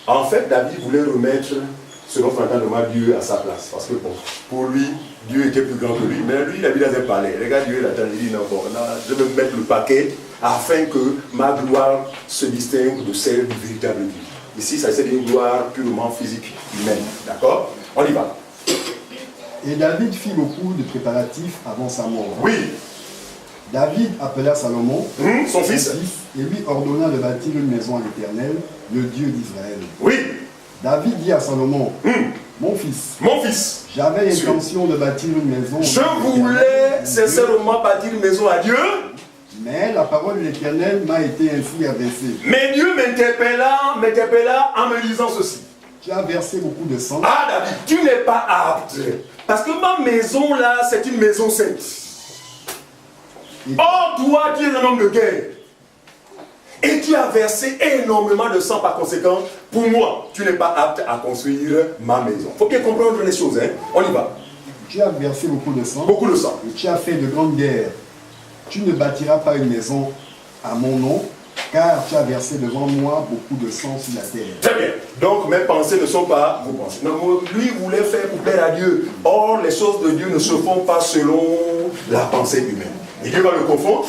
En fait, David voulait remettre, selon son entendement, Dieu à sa place. Parce que bon, pour lui, Dieu était plus grand que lui. Mais lui, il habite dans un palais. Regarde, Dieu, il attend, il dit non, bon, là, je vais mettre le paquet afin que ma gloire se distingue de celle du véritable Dieu. Ici, ça c'est une gloire purement physique, humaine. D'accord? On y va. Et David fit beaucoup de préparatifs avant sa mort. Oui. David appela Salomon, son fils. et lui ordonna de bâtir une maison à l'Éternel, le Dieu d'Israël. Oui. David dit à Salomon, mon fils, j'avais l'intention de bâtir une maison. Je voulais sincèrement bâtir une maison à Dieu. Mais la parole de l'Éternel m'a été ainsi adressée. Mais Dieu m'interpella en me disant ceci. Tu as versé beaucoup de sang. Ah David, tu n'es pas apte. Parce que ma maison là, c'est une maison sainte. Or toi, tu es un homme de guerre. Et tu as versé énormément de sang par conséquent. Pour moi, tu n'es pas apte à construire ma maison. Il faut bien comprendre les choses, hein. On y va. Tu as versé beaucoup de sang. Beaucoup de sang. Et tu as fait de grandes guerres. Tu ne bâtiras pas une maison à mon nom, car tu as versé devant moi beaucoup de sang sur la terre. Très bien. Donc mes pensées ne sont pas vos pensées. Donc, lui voulait faire pour plaire à Dieu. Or, les choses de Dieu ne se font pas selon la pensée humaine. Et Dieu va le confondre.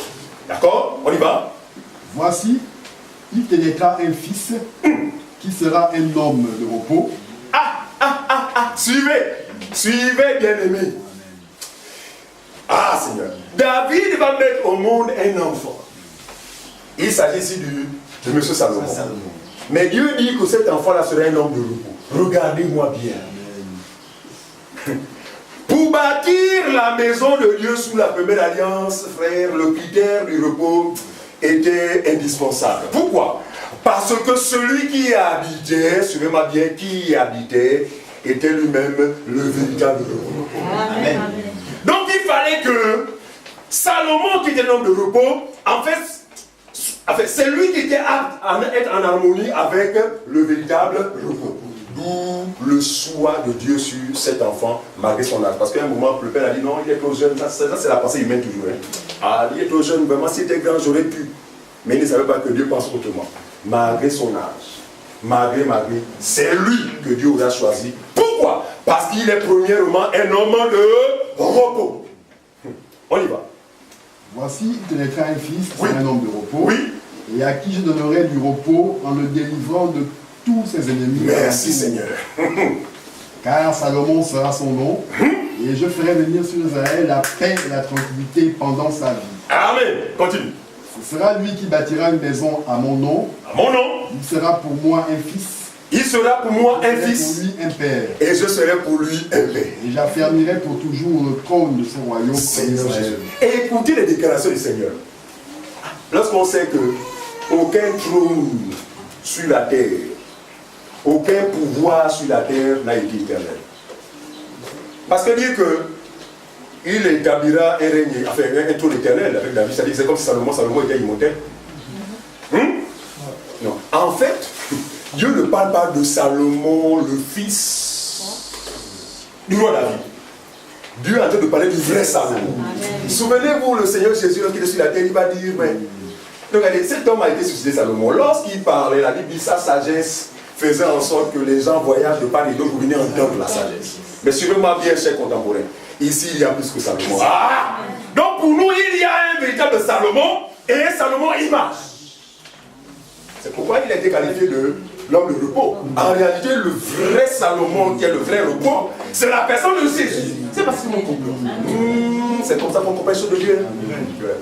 D'accord? On y va. Voici, il te naîtra un fils qui sera un homme de repos. Suivez, bien-aimés. Ah, Seigneur. David va mettre au monde un enfant. Il s'agit ici de M. Salomon. Mais Dieu dit que cet enfant-là serait un homme de repos. Regardez-moi bien. Pour bâtir la maison de Dieu sous la première alliance, frère, le critère du repos était indispensable. Pourquoi? Parce que celui qui y habitait, suivez-moi bien, qui y habitait, était lui-même le véritable repos. Amen. Donc il fallait que Salomon, qui était l'homme de repos, en fait c'est lui qui était apte à être en harmonie avec le véritable repos. D'où le choix de Dieu sur cet enfant, malgré son âge. Parce qu'à un moment, le père a dit non, il est trop jeune. Ça c'est la pensée humaine toujours. Hein. Ah, il est trop jeune, vraiment, s'il était grand, j'aurais pu. Mais il ne savait pas que Dieu pense autrement. Malgré son âge, malgré, c'est lui que Dieu aura choisi. Pourquoi? Parce qu'il est premièrement un homme de repos. On y va. Voici, il te naîtra un fils qui Oui. sera un homme de repos. Oui. Et à qui je donnerai du repos en le délivrant de tous ses ennemis. Merci Seigneur. Car Salomon sera son nom, et je ferai venir sur Israël la paix et la tranquillité pendant sa vie. Amen. Continue. Ce sera lui qui bâtira une maison à mon nom. À mon nom, Il sera pour moi un fils. il sera pour moi un Je serai fils. pour lui un père. Et je serai pour lui un père. Et j'affermirai pour toujours le trône de son royaume. Seigneur Israël. Jésus. Et écoutez les déclarations du Seigneur. Lorsqu'on sait que aucun trône sur la terre, aucun pouvoir sur la terre n'a été éternel. Parce que dire que il établira un règne, enfin un trône éternel avec David, c'est-à-dire que c'est comme si Salomon était immortel. Non. En fait, Dieu ne parle pas de Salomon, le fils du roi David. Dieu est en train de parler du vrai Salomon. Souvenez-vous, le Seigneur Jésus, lorsqu'il est sur la terre, il va dire, mais regardez, cet homme a été suscité Salomon. Lorsqu'il parlait, la Bible dit sa sagesse faisait en sorte que les gens voyagent de part et d'autre pour venir entendre la sagesse. Mais suivez-moi bien, chers contemporains. Ici, il y a plus que Salomon. Ah! Donc pour nous, il y a un véritable Salomon et un Salomon image. C'est pourquoi il a été qualifié de l'homme de repos. En réalité, le vrai Salomon, qui est le vrai repos, c'est la personne de Jésus. C'est parce que mon couple. C'est comme ça qu'on comprend les choses de Dieu.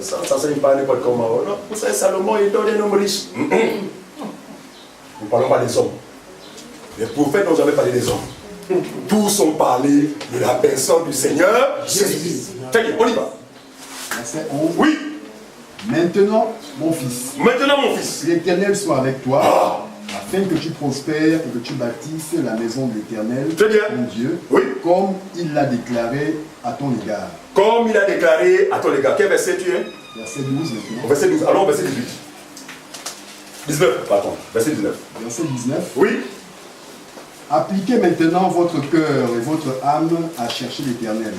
Ça ne pas n'importe comment. Non, vous savez, Salomon est un homme riche. Nous ne parlons pas des hommes. Les prophètes n'ont jamais parlé des hommes. Tous ont parlé de la personne du Seigneur Jésus. Très bien, on y va. Verset 11. Oui. Maintenant, mon fils, Maintenant, mon fils. l'Éternel soit avec toi, Ah. afin que tu prospères et que tu bâtisses la maison de l'Éternel, Très bien. ton Dieu, Oui. comme il l'a déclaré à ton égard. Comme il a déclaré à ton égard. Quel verset tu es? Verset 12 maintenant. Verset 12. Allons, verset 18. 19, pardon. Verset 19. Verset 19. Oui. Appliquez maintenant votre cœur et votre âme à chercher l'Éternel,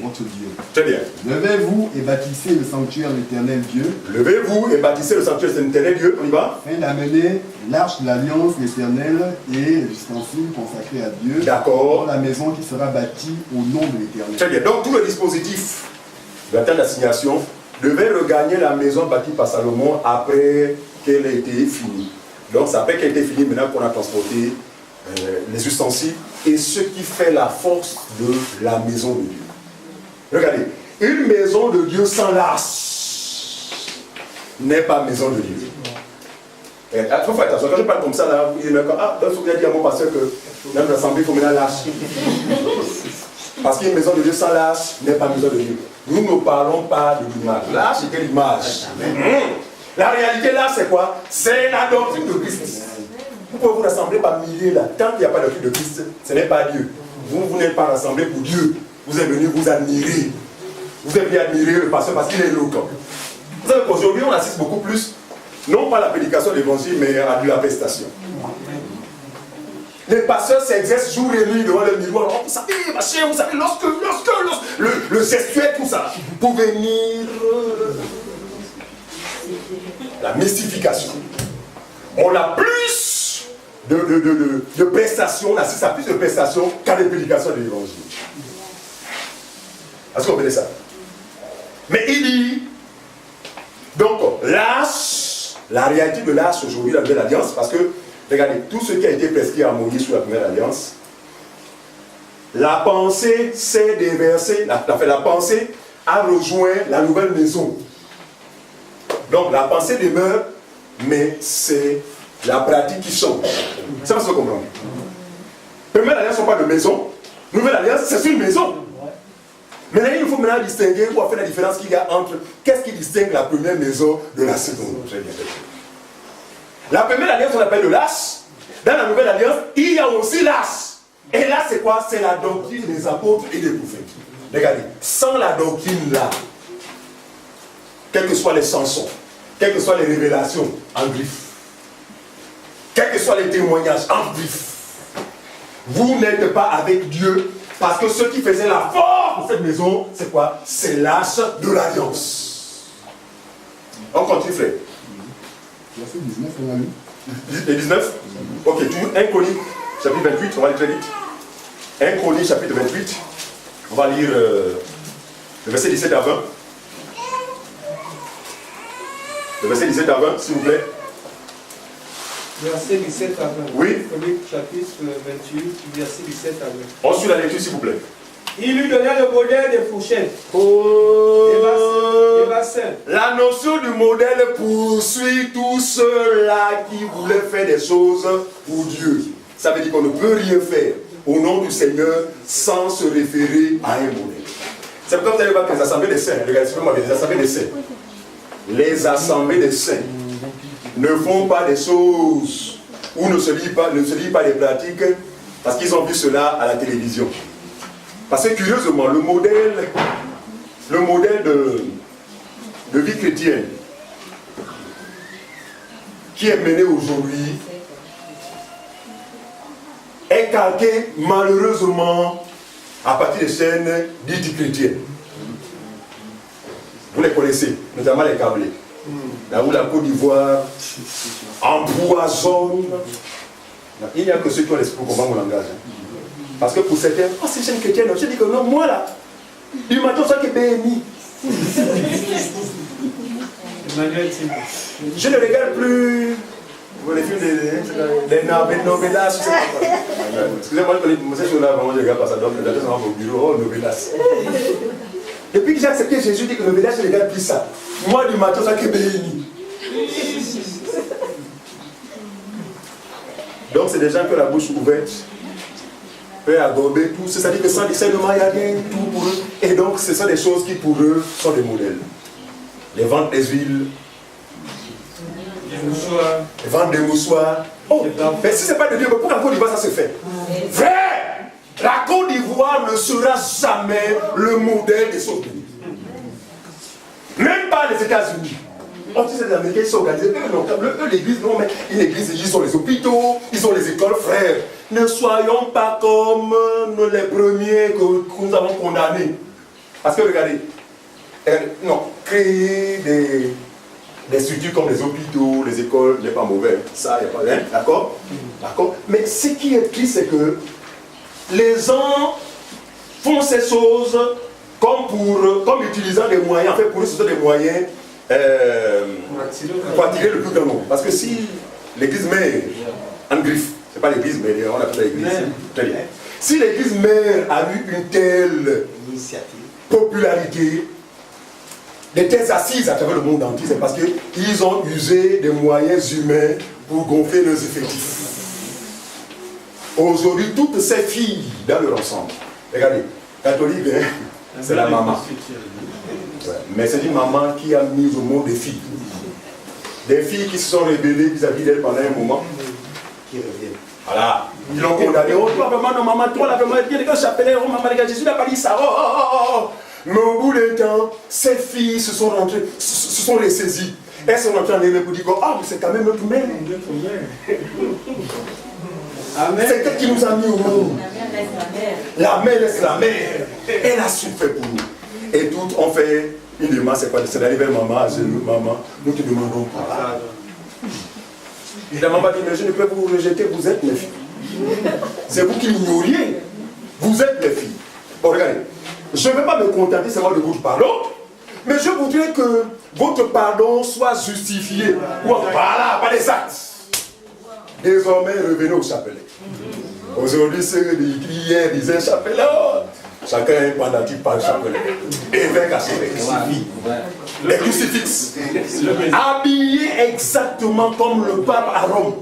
votre Dieu. Très bien. Levez-vous et bâtissez le sanctuaire de l'Éternel Dieu, Levez-vous et bâtissez le sanctuaire de l'éternel Dieu. On y va. afin d'amener l'arche de l'alliance de l'Éternel et les ustensiles consacrés à Dieu D'accord. dans la maison qui sera bâtie au nom de l'Éternel. Très bien. Donc tout le dispositif de la terre d'assignation devait regagner la maison bâtie par Salomon après qu'elle ait été finie. Donc c'est après qu'elle ait été finie, maintenant qu'on a transporté les ustensiles et ce qui fait la force de la maison de Dieu. Regardez, une maison de Dieu sans lasse. n'est pas maison de Dieu. Il faut faire attention, quand je parle comme ça, là, il y en a ah, il faut bien dire à mon pasteur que même l'assemblée, il faut maintenant lâche. Parce qu'une maison de Dieu sans lâche n'est pas maison de Dieu. Nous ne parlons pas de l'image. Lâche, c'est quelle image? La réalité là, c'est quoi? C'est la doctrine de Christ. Vous pouvez vous rassembler par milliers là. Tant qu'il n'y a pas de doctrine de Christ, ce n'est pas Dieu. Vous n'êtes pas rassemblés pour Dieu. Vous êtes venus vous admirer. Vous êtes venus admirer le pasteur parce qu'il est éloquent. Vous savez qu'aujourd'hui, on assiste beaucoup plus, non pas à la prédication de l'évangile, mais à de la prestation. Les pasteurs s'exercent jour et nuit devant le miroir. Oh, vous savez, ma chère, vous savez, lorsque le gestuel, tout ça, pour venir. La mystification. On a plus de prestations, on assiste à plus de prestations qu'à des prédications de l'évangile. Est-ce qu'on connaît ça? Mais il dit, donc, lâche, la réalité de lâche aujourd'hui, la nouvelle alliance, parce que, regardez, tout ce qui a été prescrit à Moïse sous la première alliance, la pensée s'est déversée, la pensée a rejoint la nouvelle maison. Donc, la pensée demeure, mais c'est la pratique qui change. Ça va se comprendre. Première alliance, on parle de maison. Nouvelle alliance, c'est une maison. Maintenant, il faut maintenant distinguer, ou faire la différence qu'il y a entre qu'est-ce qui distingue la première maison de la seconde. La première alliance, on appelle le lâche. Dans la nouvelle alliance, il y a aussi lâche. Et là, c'est quoi? C'est la doctrine des apôtres et des prophètes. Regardez, sans la doctrine là, quelles que soient les chansons, quelles que soient les révélations en griffe, quels que soient les témoignages en griffe, vous n'êtes pas avec Dieu. Parce que ce qui faisait la force de cette maison, c'est quoi? C'est l'âge de l'alliance. On continue, frère. Verset 19, on a lu. Et 19? Ok, toujours 1 Chroniques, chapitre 28, on va lire très vite. 1 Chroniques, chapitre 28. On va lire le verset 17 à 20. Le verset 17 à 20, s'il vous plaît. Verset 17 à 20. Oui. Chroniques, chapitre 28, verset 17 à 20. On suit la lecture, s'il vous plaît. Il lui donnait le modèle des fourchettes. Des bassins. La notion du modèle poursuit tous ceux-là qui voulaient faire des choses pour Dieu. Ça veut dire qu'on ne peut rien faire au nom du Seigneur sans se référer à un modèle. C'est pourquoi vous allez voir que les assemblées des saints, regardez, moi, les assemblées des saints. Les assemblées des saints ne font pas des choses ou ne se lient pas des pratiques parce qu'ils ont vu cela à la télévision. Parce que curieusement, le modèle de vie chrétienne qui est mené aujourd'hui est calqué malheureusement à partir des chaînes dites chrétiennes. Vous les connaissez, notamment les câblés. Là où la Côte d'Ivoire empoisonne. Il n'y a que ceux qui ont l'esprit pour comprendre mon langage. Parce que pour certains, oh c'est chaîne chrétienne, je dis que non, moi là, du matin ça qui est béni. Je ne regarde plus les films des novelas, je sais pas quoi. Excusez-moi, je suis là, je regarde pas ça, donc je vais au bureau, oh novelas. Depuis que j'ai accepté Jésus, je dis que novelas, je ne regarde plus ça. Moi du matin ça qui est béni. Donc c'est des gens qui ont la bouche ouverte, prêts à gober tout, c'est-à-dire que sans discernement, il n'y a rien, tout pour eux. Et donc ce sont des choses qui pour eux sont des modèles. Les ventes des huiles, les ventes des moussoirs. Oh, mais si ce n'est pas de Dieu, pourquoi en Côte d'Ivoire ça se fait? Frère, la Côte d'Ivoire ne sera jamais le modèle des choses. Même pas les États-Unis. On dit que les Américains sont organisés. Eux, l'église, non, mais une église, ils ont les hôpitaux, ils ont les écoles, frères. Ne soyons pas comme les premiers que nous avons condamnés. Parce que regardez, non, créer des structures comme les hôpitaux, les écoles n'est pas mauvais. Ça, il n'y a pas rien, d'accord? D'accord? Mais ce qui est triste, c'est que les gens font ces choses comme utilisant des moyens. En fait, pour eux, ce sont des moyens pour attirer le plus grand nombre. Parce que si l'église mère en griffe, c'est pas l'église, mais on appelle ça l'église. Très bien. Si l'église mère a eu une telle popularité, des têtes assises à travers le monde entier, c'est parce qu'ils ont usé des moyens humains pour gonfler leurs effectifs. Aujourd'hui, toutes ces filles dans leur ensemble, regardez, catholique, hein, c'est la maman. Ouais, mais c'est une maman qui a mis au monde des filles. Des filles qui se sont rebellées vis-à-vis d'elle pendant un moment. Qui reviennent. Voilà. Ils l'ont condamné. Oh, toi, vraiment, non, maman, toi, la vraiment, il y a des chapelet, oh, maman, Jésus n'a pas dit ça. Oh. Mais au bout d'un temps, ces filles se sont rentrées, se sont ressaisies. Elles sont rentrées en elles pour dire, ah, mais c'est quand même notre mère. C'est elle qui nous a mis au monde. La mère laisse la mère. Elle a su faire pour nous. Et toutes ont fait une demande, c'est quoi? C'est d'aller vers maman, à genoux, maman, nous te demandons pas. Et la maman dit, mais je ne peux vous rejeter, vous êtes mes filles. C'est vous qui m'ignoriez. Vous êtes mes filles. Bon, regardez, je ne vais pas me contenter seulement de votre pardon, mais je voudrais que votre pardon soit justifié. Voilà, pas des actes. Désormais, revenez au chapelet. Aujourd'hui, ceux qui hier disaient chapelet, chacun est pendatif par le chapelet. Évêque à son évêque. Les crucifixes. Habillés exactement comme le pape à Rome.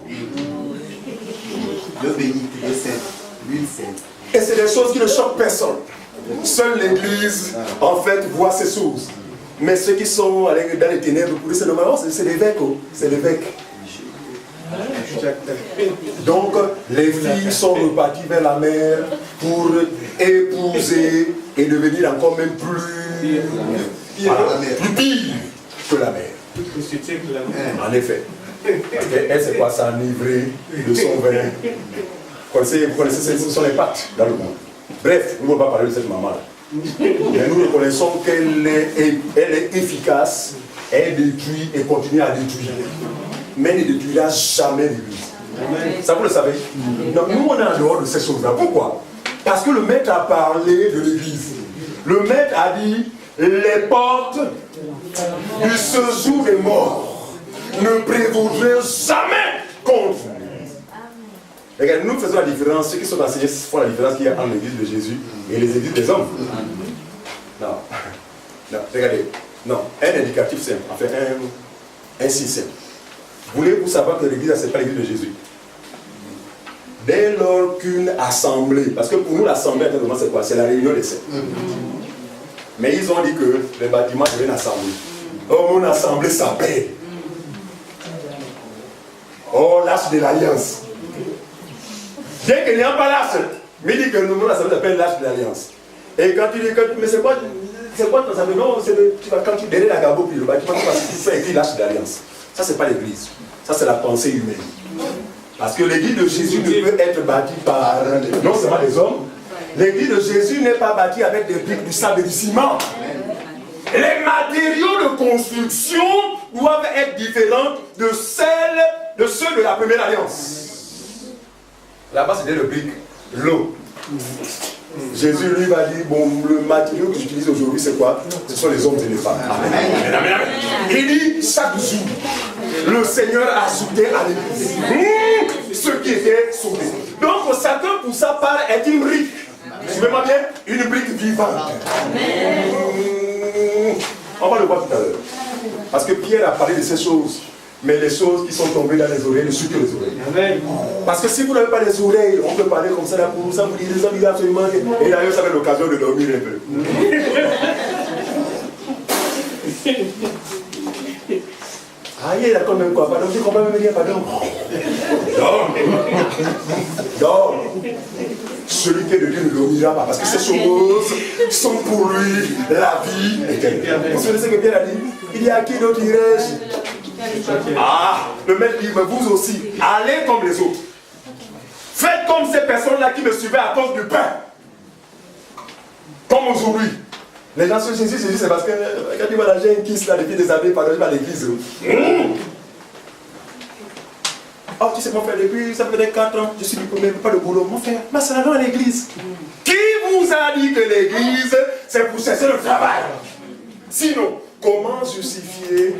Le béni, le saint, l'huile sainte. Et c'est des choses qui ne choquent personne. Seule l'Église, en fait, voit ces choses. Mais ceux qui sont dans les ténèbres, pour eux, c'est normal, c'est l'évêque. C'est l'évêque. Donc, les filles sont reparties vers la mer pour épouser et devenir encore même plus pire que la mer. En effet. Parce qu'elle, c'est quoi? S'enivrer de son vin. Vous connaissez, ce sont les pâtes dans le monde. Bref, nous ne allons pas parler de cette maman-là. Mais nous reconnaissons qu'elle est efficace, elle détruit et continue à détruire. Mais ne détruira jamais l'Église. Ça, vous le savez? Donc, nous, on est en dehors de ces choses-là. Pourquoi? Parce que le maître a parlé de l'Église. Le maître a dit, les portes du séjour des morts ne prévaudraient jamais contre vous. Regardez, nous faisons la différence, ceux qui sont enseignés font la différence qu'il y a entre l'Église de Jésus et les églises des hommes. Non, regardez, non, un indicatif simple, enfin un signe simple. Voulez-vous savoir que l'Église, ce n'est pas l'Église de Jésus? Dès lors qu'une assemblée, parce que pour nous l'assemblée, c'est quoi? C'est la réunion des saints. Mais ils ont dit que les bâtiments devaient une assemblée. Oh, mon assemblée s'appelle. Oh, l'arche de l'alliance. Bien qu'il n'y a pas l'arche, mais il dit que mon assemblée s'appelle l'arche de l'alliance. Et quand tu dis que, mais c'est quoi ton assemblée? Non, quand tu derrière la gabo, puis le bâtiment, tu fais écrire l'arche de l'alliance. Ça, c'est pas l'église. Ça, c'est la pensée humaine. Parce que l'église de Jésus ne peut être bâtie par non seulement les hommes. L'église de Jésus n'est pas bâtie avec des briques, du sable et du ciment. Les matériaux de construction doivent être différents de ceux de la première alliance. Là-bas, c'était le brique, l'eau. Jésus lui va dire, bon, le matériau que j'utilise aujourd'hui, c'est quoi? Ce sont les hommes et les femmes. Amen. Amen. Il dit, chaque jour, le Seigneur a ajouté à l'église ceux qui étaient sauvés. Donc, chacun pour sa part est une brique. Suivez-moi bien, une brique vivante. On va le voir tout à l'heure. Parce que Pierre a parlé de ces choses. Mais les choses qui sont tombées dans les oreilles ne suivent que les oreilles. Amen. Parce que si vous n'avez pas les oreilles, on peut parler comme ça là pour vous, ça vous dit les hommes absolument. Et d'ailleurs, ça fait l'occasion de dormir un peu. Ah, il est d'accord même quoi? Pardon, je comprends même rien, pardon. Dors. Celui qui est de Dieu ne dormira pas, parce que ces choses sont pour lui la vie éternelle. Vous savez ce que Pierre a dit? Il y a qui d'autre irai-je? Ah, le maître dit, mais vous aussi, allez comme les autres. Faites comme ces personnes-là qui me suivaient à cause du pain. Comme aujourd'hui. Les gens sur Jésus, c'est parce que quand tu vois la jeune qui là depuis des années, pardon, je vais à l'église. Oh, tu sais, mon frère, depuis ça fait 4 ans, je suis du premier, pas de boulot. Mon frère, ma soeur, allons à l'église. Qui vous a dit que l'église, c'est pour cesser le travail? Sinon, comment justifier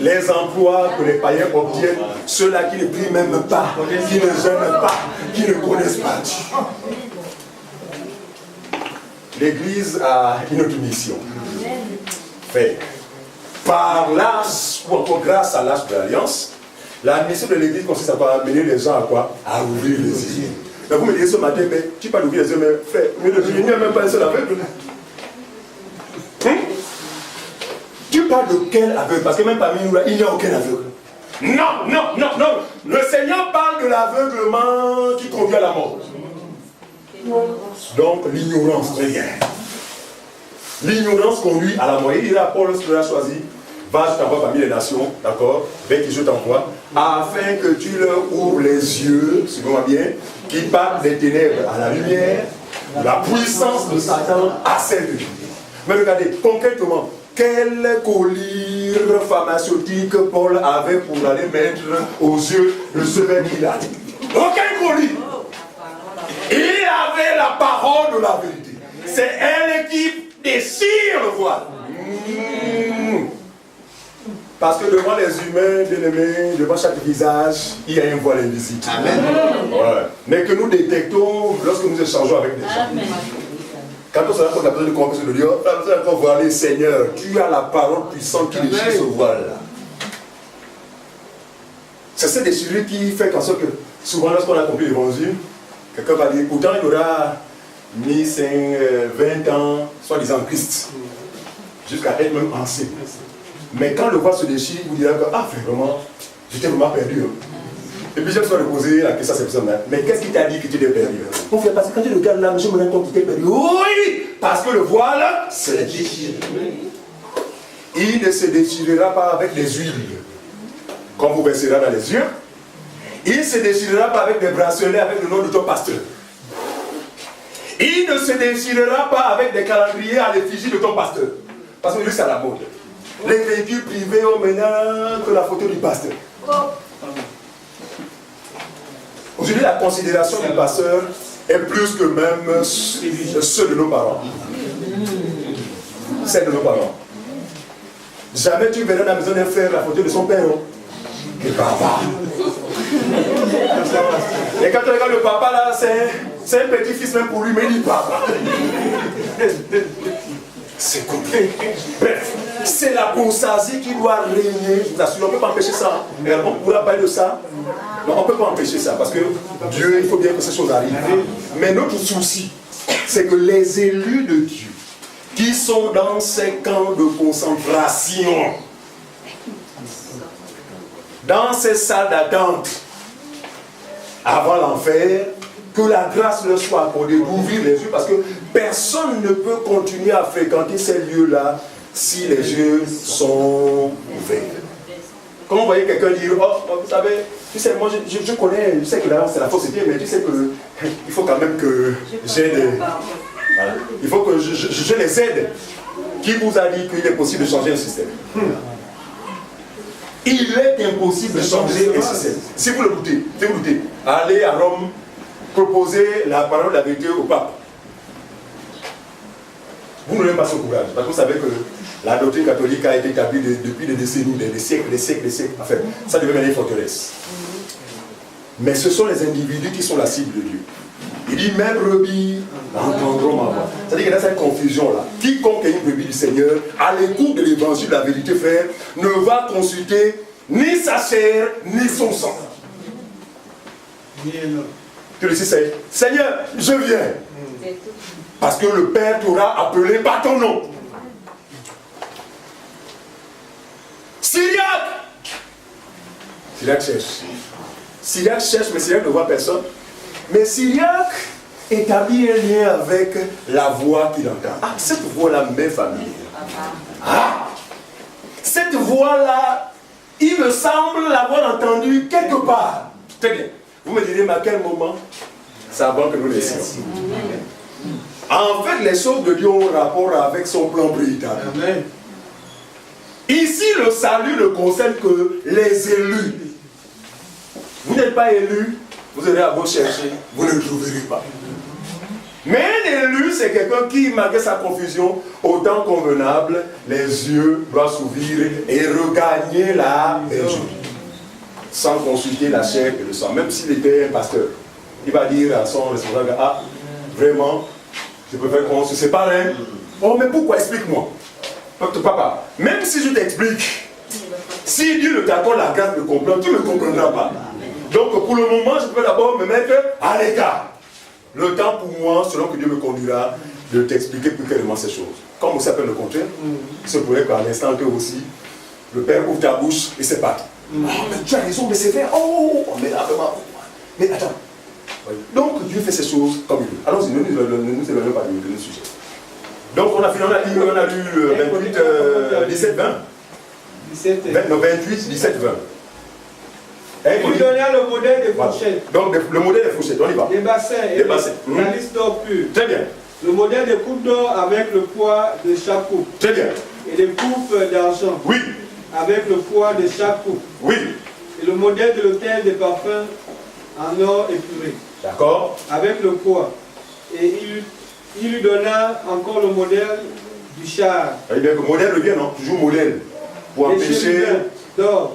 les emplois que les païens obtiennent, ceux-là qui ne prient même pas, qui ne jeûnent pas, qui ne connaissent pas Dieu? L'église a une autre mission. faire. Par l'âge, ou encore grâce à l'âge de l'Alliance, la mission de l'Église consiste à quoi? Amener les gens à quoi? À ouvrir les yeux. Mais vous me dites ce matin, mais tu parles d'ouvrir les yeux, mais frère, il n'y a même pas un seul aveugle. Tu parles de quel aveugle? Parce que même parmi nous, là, il n'y a aucun aveugle. Non, non, non, non. Le Seigneur parle de l'aveuglement qui conduit à la mort. Donc, l'ignorance, très bien. L'ignorance conduit à la mort. Il dira, Paul, ce que tu as choisi, va, je t'envoie parmi les nations, d'accord, vers qui je t'envoie, afin que tu leur ouvres les yeux, suivez-moi bien, qui partent des ténèbres à la lumière, de la puissance de Satan à celle de Dieu. Mais regardez, concrètement, quel collier pharmaceutique Paul avait pour aller mettre aux yeux de ce même qu'il a dit? Aucun collier. Il avait la parole de la vérité. C'est elle qui déchire le voile. Parce que devant les humains, bien-aimés, devant chaque visage, il y a un voile invisible. Amen. Ouais. Mais que nous détectons lorsque nous échangeons avec des gens. Amen. Quand on se rend compte, la personne de confiance de Dieu, la personne va voir, Seigneur, tu as la parole puissante qui déchire ce voile-là. C'est cette déchirure qui fait qu'en sorte que, souvent lorsqu'on a compris l'évangile, quelqu'un va dire, pourtant il aura mis 20 ans, soi-disant Christ, jusqu'à être même ancien. Mais quand le voile se déchire, vous direz que, ah, vraiment, j'étais vraiment perdu. Et puis je me suis posé la question à cette personne-là. Mais qu'est-ce qui t'a dit que tu étais perdu? Mon frère, parce que quand tu regardes là, je me rends compte que tu étais perdu. Oui, parce que le voile se déchire. Il ne se déchirera pas avec des huiles, comme vous verserez dans les yeux. Il ne se déchirera pas avec des bracelets avec le nom de ton pasteur. Il ne se déchirera pas avec des calendriers à l'effigie de ton pasteur. Parce que lui, c'est à la mode. Les véhicules privés ont maintenant que la photo du pasteur. Aujourd'hui, la considération du pasteur est plus que même ceux de nos parents. Celle de nos parents. Jamais tu verras dans la maison d'un frère la photo de son père. Et papa. Et quand tu regardes le papa là, c'est un petit-fils même pour lui, mais il dit papa. C'est compliqué. Bref, c'est la coursagie qui doit régner. Je vous assure, on ne peut pas empêcher ça. On ne pourra parler de ça. Non, on ne peut pas empêcher ça parce que Dieu, il faut bien que ces choses arrivent. Mais notre souci, c'est que les élus de Dieu qui sont dans ces camps de concentration, dans ces salles d'attente, avant l'enfer, que la grâce leur soit accordée d'ouvrir les yeux, parce que personne ne peut continuer à fréquenter ces lieux-là si les yeux sont ouverts. Quand vous voyez quelqu'un dire, oh, vous savez, tu sais, moi je connais, je sais que là c'est la fausseté, mais tu sais que il faut quand même que j'ai des... Voilà. Il faut que je les aide. Qui vous a dit qu'il est possible de changer un système? Il est impossible de changer un système. Si vous le doutez, allez à Rome, proposez la parole de la vérité au pape. Vous n'aurez pas ce courage, parce que vous savez que la doctrine catholique a été établie depuis des décennies, des siècles. Enfin, ça devait mener une forteresse. Mais ce sont les individus qui sont la cible de Dieu. Il dit, mes brebis entendront ma voix. C'est-à-dire qu'il y a cette confusion-là. Quiconque est une brebis du Seigneur, à l'écoute de l'évangile de la vérité, frère, ne va consulter ni sa chair, ni son sang. Tu le sais, Seigneur, je viens. Parce que le Père t'aura appelé par ton nom. Syriac! Syriac cherche. Syriac cherche, mais Syriac ne voit personne. Mais Syriac établit un lien avec la voix qu'il entend. Ah, cette voix-là m'est familière. Ah! Cette voix-là, il me semble l'avoir entendue quelque part. Très bien. Vous me direz, mais à quel moment? C'est avant que nous laissions. En fait, les choses de Dieu ont rapport avec son plan préétabli. Ici, le salut ne concerne que les élus. Vous n'êtes pas élu, vous allez à vous chercher, vous ne le trouverez pas. Mais un élu, c'est quelqu'un qui, malgré sa confusion, au temps convenable, les yeux doivent s'ouvrir et regagner la vertu. Sans consulter la chair et le sang. Même s'il était un pasteur, il va dire à son responsable, ah, vraiment, je préfère qu'on se sépare. Hein? Oh, mais pourquoi? Explique-moi. Papa, même si je t'explique, si Dieu ne t'accorde la grâce de comprendre, tu ne comprendras pas. Donc pour le moment, je peux d'abord me mettre à l'écart. Le temps pour moi, selon que Dieu me conduira, de t'expliquer plus clairement ces choses. Comme vous savez le contraire, il se pourrait qu'à l'instant que aussi, le Père ouvre ta bouche et c'est parti. Oh, mais tu as raison, mais c'est vrai. Oh, mais là, vraiment. Mais attends. Donc Dieu fait ces choses comme il veut. Allons-y, ne nous éloignons pas de notre sujet. Donc on a fini, on a lu le 28, 17, 20. 28, 17, 20. Il donna le modèle des fourchettes. Donc le modèle des fourchettes, on y va. Des bassins et la liste d'or pur. Très bien. Le modèle des coupes d'or avec le poids de chaque coupe. Très bien. Et des coupes d'argent. Oui. Avec le poids de chaque coupe. Oui. Et le modèle de l'autel des parfums en or épuré. D'accord. Avec le poids. Et il lui donna encore le modèle du char. Le modèle revient, non? Toujours modèle. Pour empêcher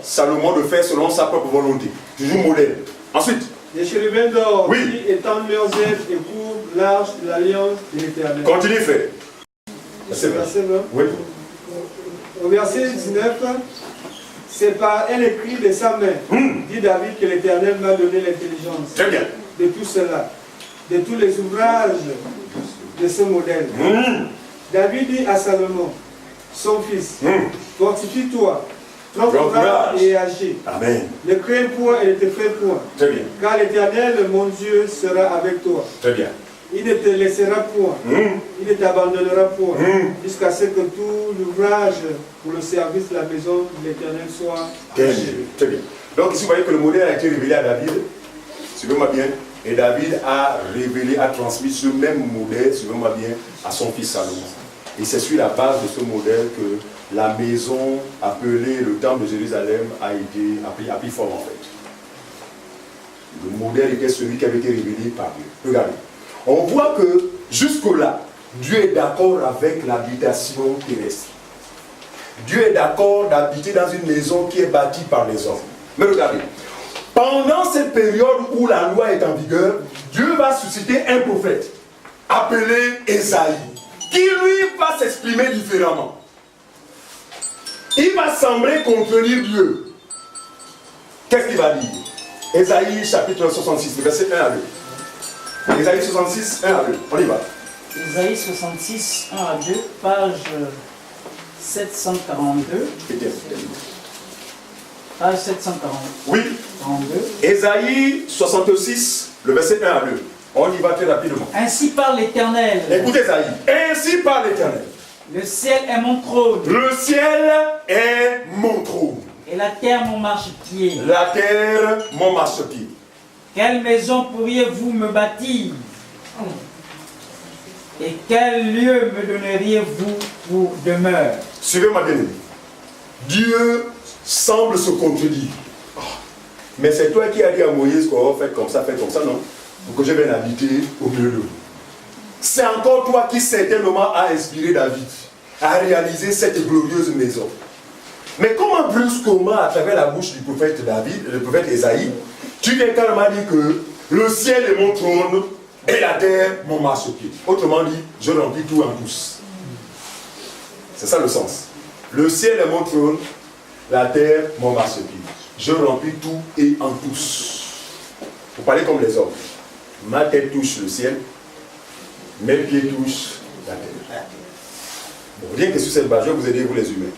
Salomon de faire selon sa propre volonté. Toujours modèle. Ensuite. Les chérubins d'or oui. Qui étendent leurs ailes et couvrent l'arche de l'alliance de l'Éternel. Continue, frère. Verset 20. Oui. Au verset 19, c'est par un écrit de sa main, dit David, que l'Éternel m'a donné l'intelligence. Très bien. De tout cela, de tous les ouvrages de ce modèle. David dit à Salomon, son fils, fortifie-toi, prends courage et agis. Amen. Ne crains point et ne te fais point. Très bien. Car l'Éternel, mon Dieu, sera avec toi. Très bien. Il ne te laissera point, il ne t'abandonnera point, jusqu'à ce que tout l'ouvrage pour le service de la maison de l'Éternel soit achevé. Très bien. Donc ici vous voyez que le modèle a été révélé à David, suivez-moi bien, et David a révélé, a transmis ce même modèle, suivez-moi bien, à son fils Salomon. Et c'est sur la base de ce modèle que la maison appelée le temple de Jérusalem a pris forme en fait. Le modèle était celui qui avait été révélé par Dieu. Regardez. On voit que jusque-là, Dieu est d'accord avec l'habitation terrestre. Dieu est d'accord d'habiter dans une maison qui est bâtie par les hommes. Mais regardez, pendant cette période où la loi est en vigueur, Dieu va susciter un prophète appelé Ésaïe, qui lui va s'exprimer différemment. Il va sembler contredire Dieu. Qu'est-ce qu'il va dire? Ésaïe chapitre 66, verset 1 à 2. Ésaïe 66, 1 à 2. On y va. Ésaïe 66, 1 à 2, page 742. Page 742. Oui. 42. Ésaïe 66, le verset 1 à 2. On y va très rapidement. Ainsi parle l'Éternel. Écoutez Ésaïe. Ainsi parle l'Éternel. Le ciel est mon trône. Le ciel est mon trône. Et la terre mon marchepied. La terre mon marchepied. Quelle maison pourriez-vous me bâtir? Et quel lieu me donneriez-vous pour demeure? Suivez-moi bien. Dieu semble se contredire. Mais c'est toi qui as dit à Moïse qu'on va faire comme ça, non? Pour que je vienne habiter au milieu de vous. C'est encore toi qui certainement a inspiré David à réaliser cette glorieuse maison. Mais comment brusquement, à travers la bouche du prophète David, le prophète Ésaïe, tu viens carrément dire que le ciel est mon trône et la terre mon marchepied. Autrement dit, je remplis tout en tous. C'est ça le sens. Le ciel est mon trône, la terre mon marchepied. Je remplis tout et en tous. Vous parlez comme les hommes. Ma tête touche le ciel, mes pieds touchent la terre. Bon, rien que sur cette base, je vais vous aider, vous les humains.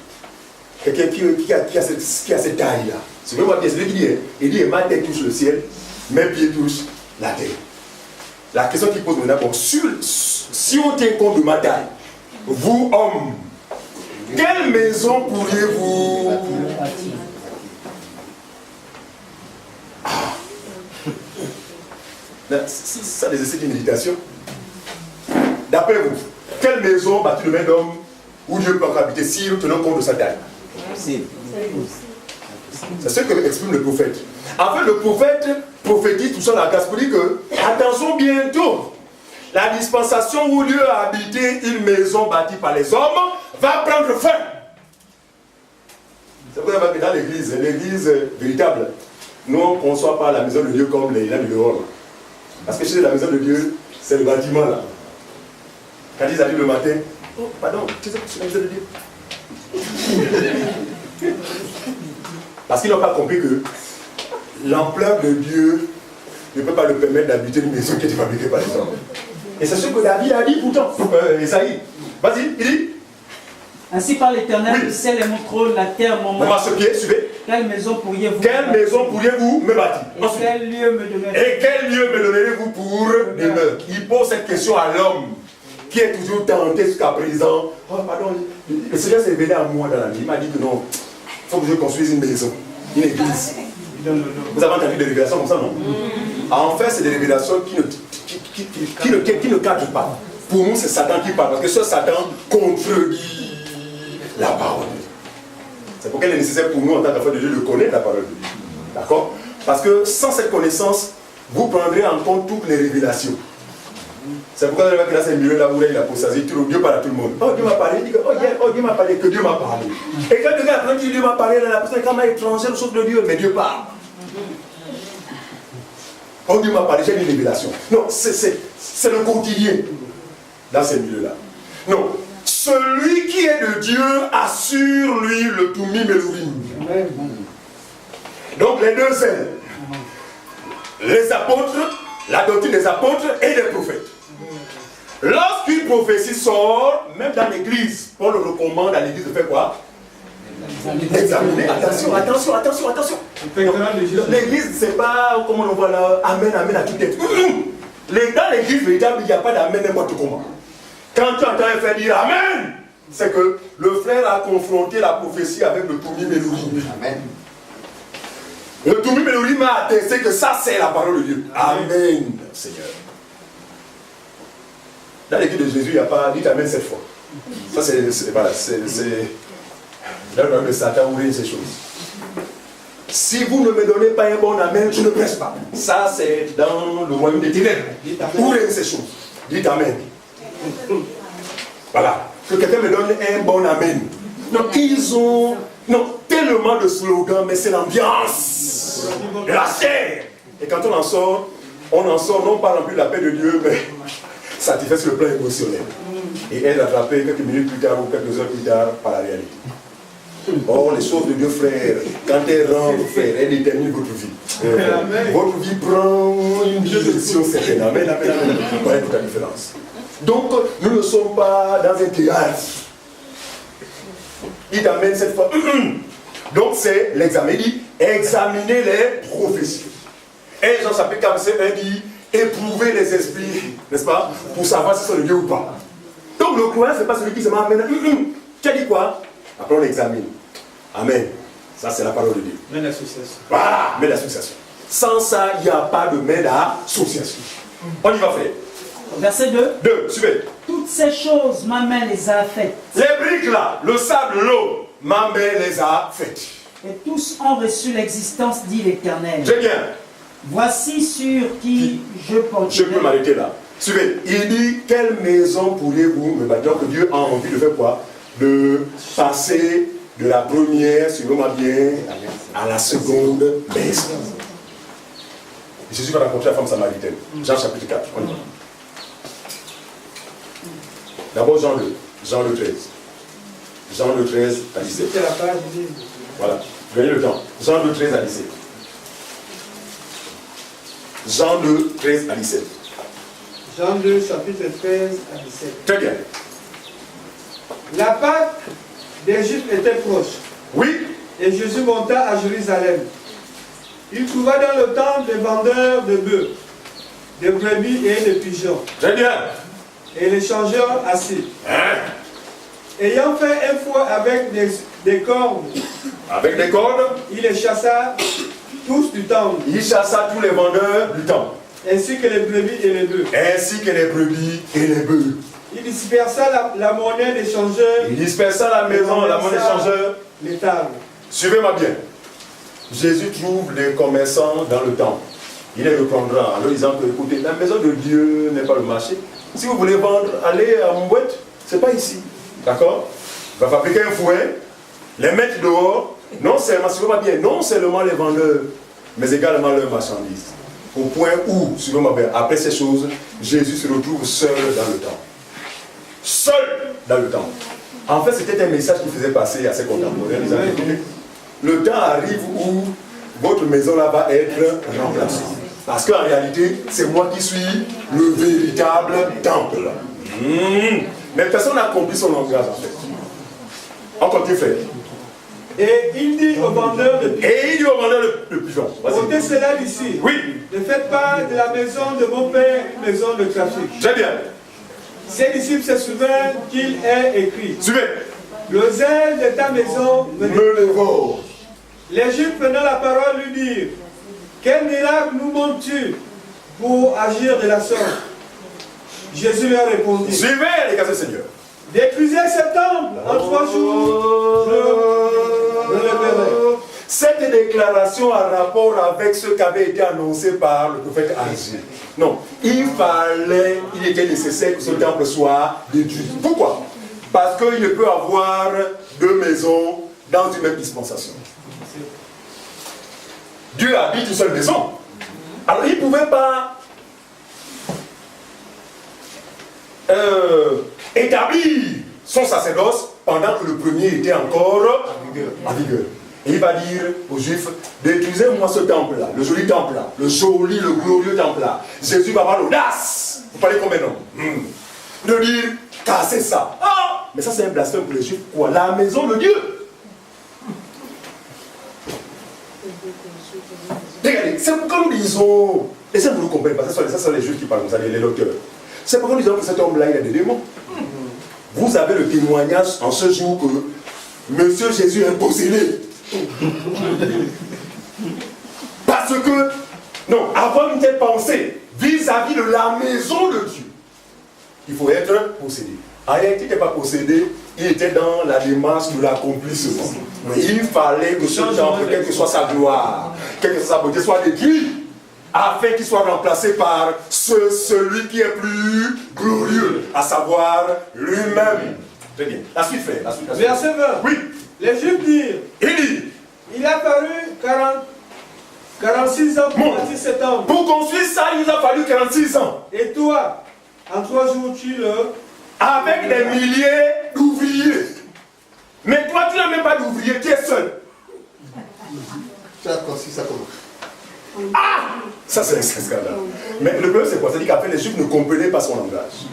Quelqu'un qui a cette taille-là. C'est vraiment bien, c'est lui qui dit, il dit, ma tête touche le ciel, mes pieds touchent la terre. La question qu'il pose maintenant, bon, si on tient compte de ma taille, vous, hommes, quelle maison pourriez-vous bâtir? Ça des essais de méditation. D'après vous, quelle maison bâtit le même homme où Dieu peut habiter si nous tenons compte de sa taille? C'est ce que exprime le prophète. En fait, le prophète prophétise tout ça dans la grâce pour dire que, attention, bientôt, la dispensation où Dieu a habité une maison bâtie par les hommes va prendre fin. C'est pour ça que dans l'église véritable, nous on ne conçoit pas la maison de Dieu comme les lames de dehors. Parce que chez la maison de Dieu, c'est le bâtiment là. Quand ils arrivent le matin, oh pardon, tu sais que c'est la maison de Dieu. Parce qu'ils n'ont pas compris que l'ampleur de Dieu ne peut pas le permettre d'habiter une maison qui est fabriquée par les hommes. Et c'est ce que David a dit pourtant, Esaïe. Vas-y, il dit. Ainsi par l'Éternel, le ciel et mon trône, la terre, mon On va se pied, suivez. Quelle maison pourriez-vous me bâtir? Et quel lieu me donnerez-vous? Et quel lieu me donnerez-vous pour demeure? Il pose cette question à l'homme qui est toujours tenté jusqu'à présent. Oh, pardon, le Seigneur s'est révélé à moi dans la nuit. Il m'a dit que non, il faut que je construise une maison, une église. Vous avez entendu des révélations comme ça, non? En fait, c'est des révélations qui ne cadrent pas. Pour nous, c'est Satan qui parle, parce que ce Satan contredit la parole de Dieu. C'est pourquoi il est nécessaire pour nous, en tant qu'enfants de Dieu, de connaître la parole de Dieu. D'accord? Parce que sans cette connaissance, vous prendrez en compte toutes les révélations. C'est pourquoi vous avez dans ces milieux là où il a apostasie, Dieu parle à tout le monde. Oh, Dieu m'a parlé, il dit que oh, Dieu m'a parlé, que Dieu m'a parlé. Et quand quelqu'un apprend que Dieu m'a parlé, la personne est quand même étrangère aux choses de Dieu, mais Dieu parle. Oh, Dieu m'a parlé, j'ai une révélation. Non, c'est le quotidien dans ces milieux-là. Non, celui qui est de Dieu assure lui le Toumim et l'Urim. Donc les deux ailes, les apôtres, la doctrine des apôtres et des prophètes. Lorsqu'une prophétie sort, même dans l'église, on le recommande à l'église de faire quoi? Examiner. Attention. L'église, c'est pas comme on voit là, amen à toute tête. Dans l'église véritable, il n'y a pas d'amen n'importe comment. Quand tu entends un frère dire amen, c'est que le frère a confronté la prophétie avec le Toumim et l'Urim. Amen. Le Toumim et l'Urim a attesté que ça, c'est la parole de Dieu. Amen, Seigneur. Dans l'église de Jésus, il n'y a pas dit amen cette fois. Ça, c'est là où le Satan ouvre ces choses. Si vous ne me donnez pas un bon amen, je ne presse pas. Ça, c'est dans le royaume des ténèbres. Ouvrez ces choses. Dites amen. Voilà. Que quelqu'un me donne un bon amen. Donc, ils ont tellement de slogans, mais c'est l'ambiance de la chair. Et quand on en sort non pas rempli de la paix de Dieu, mais satisfait sur le plan émotionnel. Et elle attrapée quelques minutes plus tard ou quelques heures plus tard par la réalité. Or, les choses de Dieu, frère, quand elles rentrent, frère, elles déterminent votre vie. Votre vie prend une direction certaine. Amen. Vous voyez toute la différence. Donc, nous ne sommes pas dans un théâtre. Il t'amène cette fois. Donc, c'est l'examen. Il dit, examiner les prophéties. Et Jean chapitre 47 dit, éprouver les esprits, n'est-ce pas, pour savoir si c'est le Dieu ou pas. Donc, le croyant, ce n'est pas celui qui se m'amène. Tu as dit quoi? Après, on l'examine. Amen. Ça, c'est la parole de Dieu. Mets l'association. Voilà, mets l'association. Sans ça, il n'y a pas de mets d'association. On y va, frère. Verset 2. 2, suivez. Toutes ces choses, ma main les a faites. Les briques là, le sable, l'eau, ma main les a faites. Et tous ont reçu l'existence, dit l'Éternel. J'ai bien. Voici sur qui je porterai. Je peux m'arrêter là. Suivez. Il dit, quelle maison pourriez-vous me bâtir? Donc Dieu a envie de faire quoi? De passer de la première, suivez-moi bien, à la seconde maison. Jésus va rencontrer la femme samaritaine. Jean chapitre 4. On y va. D'abord Jean le 13. Jean le 13 à 17. C'est la page. Voilà. Gagnez le temps. Jean le 13 à 17. Jean 2, 13 à 17. Jean 2, chapitre 13 à 17. Très bien. La Pâque d'Égypte était proche. Oui. Et Jésus monta à Jérusalem. Il trouva dans le temple des vendeurs de bœufs, de brebis et de pigeons. Très bien. Et les changeurs assis. Hein? Ayant fait un fouet avec des cordes. Avec des cordes. Il les chassa tous du temple. Il chassa tous les vendeurs du temple. Ainsi que les brebis et les bœufs. Ainsi que les brebis et les bœufs. Il dispersa la monnaie des changeurs. Il dispersa la maison, la monnaie des changeurs. Les tables. Suivez-moi bien. Jésus trouve les commerçants dans le temple. Il les reprendra en leur disant que, écoutez, la maison de Dieu n'est pas le marché. Si vous voulez vendre, allez à Mbouette, ce n'est pas ici. D'accord? Il va fabriquer un fouet, les mettre dehors, non seulement, suivez-moi bien, non seulement les vendeurs, mais également leurs marchandises. Au point où, suivez-moi bien, après ces choses, Jésus se retrouve seul dans le temple. Seul dans le temple. En fait, c'était un message qu'il faisait passer à ses contemporains. Disant, le temps arrive où votre maison là va être remplacée. Parce qu'en réalité, c'est moi qui suis le véritable temple. Mais personne n'a compris son langage en fait. On continue, frère. Et il dit au vendeur de pigeons. Ôtez cela d'ici. Oui. Ne faites pas de la maison de mon père une maison de trafic. Très bien. Ses disciples se souviennent qu'il est écrit. Suivez. Le zèle de ta maison me dévore. Les Juifs prenant la parole lui dirent, quel miracle nous montres-tu pour agir de la sorte? Jésus leur répondit. Suivez les gars du Seigneur. Détruisez ce temple en 3 jours. Je le verrai. Cette déclaration a rapport avec ce qui avait été annoncé par le prophète Agé. Non, il était nécessaire que ce temple soit détruit. Pourquoi? Parce qu'il ne peut avoir 2 maisons dans une même dispensation. Dieu habite une seule maison. Alors il ne pouvait pas établir son sacerdoce pendant que le premier était encore en vigueur. Et il va dire aux Juifs, détruisez-moi ce temple-là, le joli temple-là, le joli, le glorieux temple-là. Jésus va avoir l'audace, vous parlez combien d'hommes, de dire, cassez ça. Ah, mais ça c'est un blasphème pour les Juifs. Quoi? La maison de Dieu. Regardez, c'est pourquoi nous disons, et ça vous ne comprenez pas, ça sont les Juifs qui parlent comme ça, les lecteurs. C'est pourquoi nous disons que cet homme-là, il a des démons. Vous avez le témoignage en ce jour que Monsieur Jésus est possédé. Parce que, non, avoir une telle pensée vis-à-vis de la maison de Dieu, il faut être possédé. En réalité, il n'était pas possédé, il était dans la démarche de l'accomplissement. Mais il fallait que ce temple, quelle que soit sa gloire, quelle que soit sa beauté, soit détruit, afin qu'il soit remplacé par celui qui est plus glorieux, à savoir lui-même. Très bien. La suite, frère. La suite. Verset 20. Oui. Les Juifs dirent, il a fallu 46 ans pour bâtir cet temple. Pour construire ça, il nous a fallu 46 ans. Et toi, en 3 jours, tu le... Avec des milliers d'ouvriers. Mais toi, tu n'as même pas d'ouvriers, tu es seul. Tu as construit ça comment? Ah! Ça, c'est un scandale. Mais le problème, c'est quoi? C'est-à-dire qu'après, les Juifs ne comprenaient pas son langage.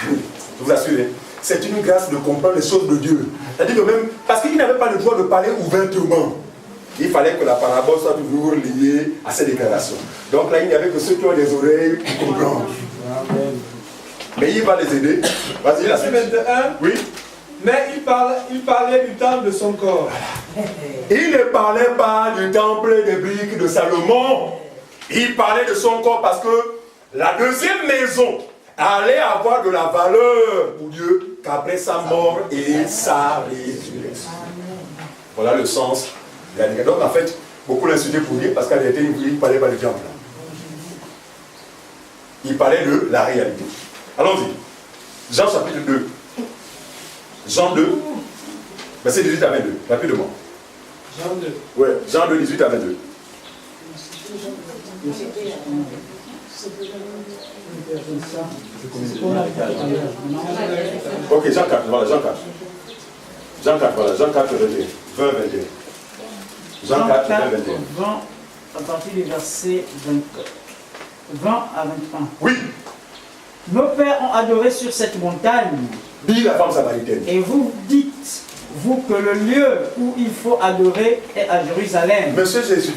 Je vous assure, c'est une grâce de comprendre les choses de Dieu. C'est-à-dire que même, parce qu'il n'avait pas le droit de parler ouvertement, il fallait que la parabole soit toujours liée à ces déclarations. Donc là, il n'y avait que ceux qui ont des oreilles pour comprendre. Mais il va les aider. Vas-y, la suite. 21. Oui. Mais il parlait du temple de son corps. Il ne parlait pas du temple des briques de Salomon. Il parlait de son corps parce que la deuxième maison allait avoir de la valeur pour Dieu qu'après sa mort et sa résurrection. Voilà le sens de la déclaration. Donc en fait, beaucoup l'insultaient pour dire parce qu'en réalité, il ne parlait pas du temple. Il parlait de la réalité. Allons-y. Jean chapitre 2. Jean 2, verset 18 à 22. Rapidement. Jean 2. Ouais, Jean 2, 18 à 22. Ok, Jean 4, voilà, Jean 4. Jean 4, voilà, Jean 4, 21. 20, 21. Jean 4, 20, 21. 20, à partir du verset 20 à 21. Oui. Nos pères ont adoré sur cette montagne. Dit la femme samaritaine. Et vous dites, vous, que le lieu où il faut adorer est à Jérusalem. Monsieur Jésus,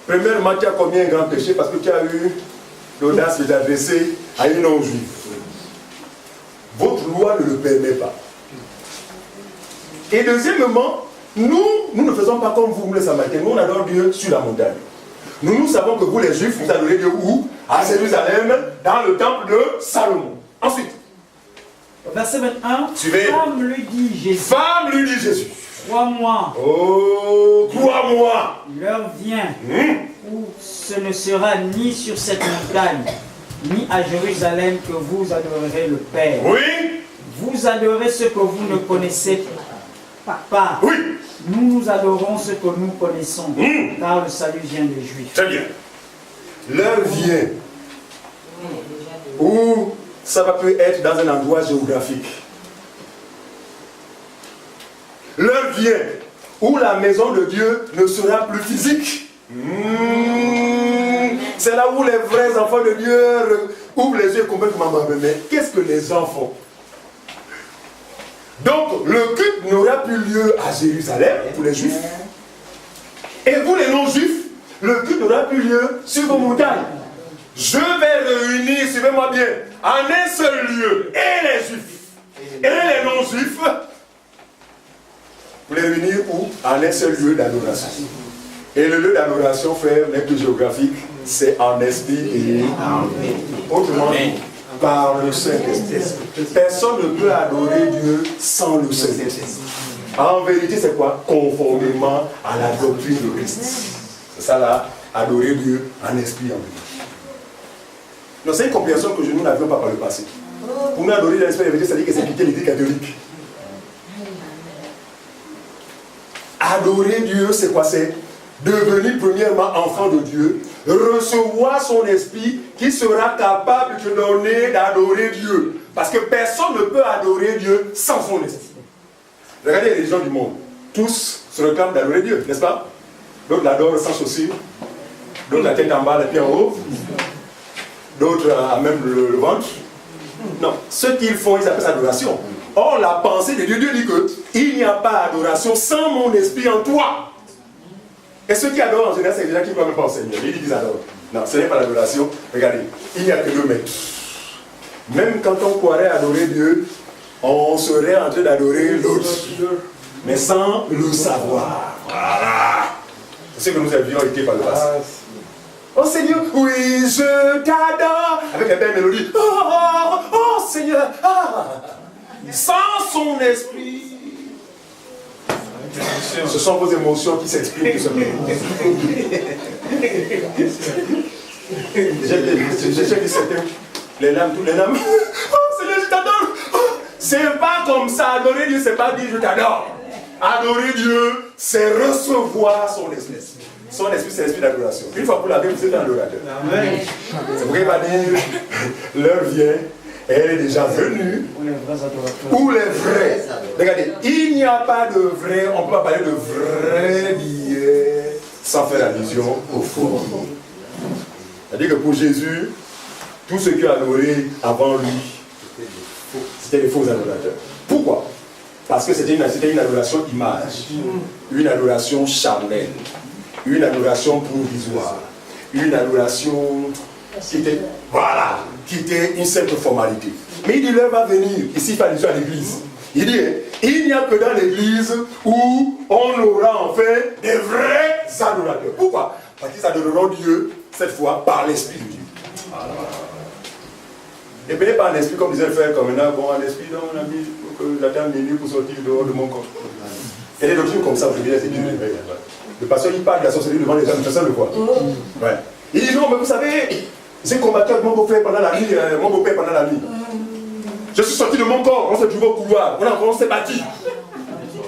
premièrement, tu as commis un grand péché parce que tu as eu l'audace de t'adresser à une non-juive. Votre loi ne le permet pas. Et deuxièmement, nous ne faisons pas comme vous, les Samaritains. Nous, on adore Dieu sur la montagne. Nous savons que vous, les Juifs, vous adorez Dieu où? À Jérusalem, dans le temple de Salomon. Ensuite. Verset 21. Suivez. Femme lui dit Jésus. Femme lui dit Jésus. Crois-moi. Oh, crois-moi. L'heure vient où ce ne sera ni sur cette montagne, ni à Jérusalem que vous adorerez le Père. Oui. Vous adorez ce que vous ne connaissez pas. Oui. Nous adorons ce que nous connaissons, car le salut vient des Juifs. Très bien. L'heure vient où ça va peut être dans un endroit géographique. l'heure vient où la maison de Dieu ne sera plus physique. C'est là où les vrais enfants de Dieu ouvrent les yeux complètement. Mais qu'est-ce que les enfants? Donc le culte n'aura plus lieu à Jérusalem pour les Juifs. Et vous les non-Juifs, le culte n'aura plus lieu sur vos montagnes. Je vais réunir, suivez-moi bien, en un seul lieu, et les Juifs, et les non-Juifs, pour les réunir où? En un seul lieu d'adoration. Et le lieu d'adoration, frère, n'est plus géographique, c'est en esprit et en vie. Autrement dit, par le Saint-Esprit. Personne ne peut adorer Dieu sans le Saint-Esprit. En vérité, c'est quoi? Conformément à la doctrine de Christ. C'est ça là, adorer Dieu en esprit et en vérité. Donc c'est une compréhension que nous n'avions pas par le passé. Pour nous, adorer l'esprit et la vérité, ça veut dire que c'est quitter l'Église catholique. Adorer Dieu, c'est quoi? C'est devenir premièrement enfant de Dieu, recevoir son esprit qui sera capable de donner d'adorer Dieu. Parce que personne ne peut adorer Dieu sans son esprit. Regardez les gens du monde. Tous se réclament d'adorer Dieu, n'est-ce pas? D'autres l'adorent sans chaussures, d'autres la tête en bas, les pieds en haut, d'autres à même le ventre. Non, ce qu'ils font, ils appellent ça adoration. Or, la pensée de Dieu, Dieu dit que il n'y a pas d'adoration sans mon esprit en toi. Et ceux qui adorent en général, c'est les gens qui ne croient même pas au Seigneur. Ils disent qu'ils adorent. Non, ce n'est pas l'adoration. Regardez, il n'y a que deux maîtres. Même quand on croirait adorer Dieu, on serait en train d'adorer l'autre. Mais sans le savoir. Voilà. C'est ce que nous avions été par le passé. Oh Seigneur, oui, je t'adore. Avec les belles mélodies. Oh Seigneur. Sans son esprit. Ce sont vos émotions qui s'expriment tout simplement. J'ai dit certains, les larmes, tous les larmes. Oh Seigneur, je t'adore. C'est pas comme ça. Adorer Dieu, c'est pas dire je t'adore. Adorer Dieu, c'est recevoir son esprit. Son esprit, c'est l'esprit d'adoration. Une fois pour la vie, vous êtes un adorateur. C'est pourquoi il va dire l'heure vient. Elle est déjà venue. Ou les vrais. Regardez, il n'y a pas de vrai, on ne peut pas parler de vrai d'hier sans faire allusion au faux. C'est-à-dire que pour Jésus, tous ceux qui ont adoré avant lui, c'était les faux adorateurs. Pourquoi? Parce que c'était une adoration image, une adoration charnelle, une adoration provisoire, une adoration qui était, voilà, qui était une simple formalité. Mais il dit, l'heure va venir, ici il fait allusion à l'église. Il dit, il n'y a que dans l'église où on aura enfin des vrais adorateurs. Pourquoi? Parce qu'ils adoreront Dieu, cette fois, par l'Esprit de Dieu. Voilà. Et bien pas en esprit, comme disait le frère comme maintenant, bon, en esprit, non, mon ami, j'attends minuit pour sortir dehors de mon corps. Et des doctrines comme ça, vous les études. Le pasteur, il parle de la sorcellerie devant les gens, personne ne le voit. Ouais. Il dit, non, mais vous savez, j'ai combattu avec mon beau-père pendant la nuit, Je suis sorti de mon corps, on s'est trouvé au couloir, on s'est battu.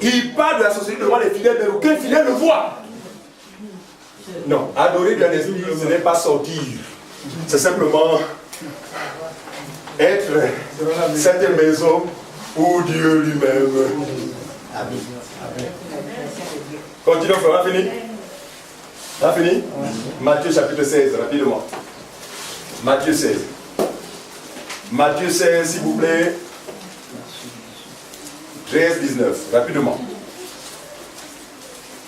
Il parle de la sorcellerie devant les fidèles, mais aucun fidèle ne voit. Non, adorer dans l'esprit, ce n'est pas sortir. C'est simplement être cette maison où Dieu lui-même. Amen. Continuons, frère, on a fini? On a fini? Matthieu chapitre 16, rapidement. Matthieu 16. Matthieu 16, s'il vous plaît. 13, 19, rapidement.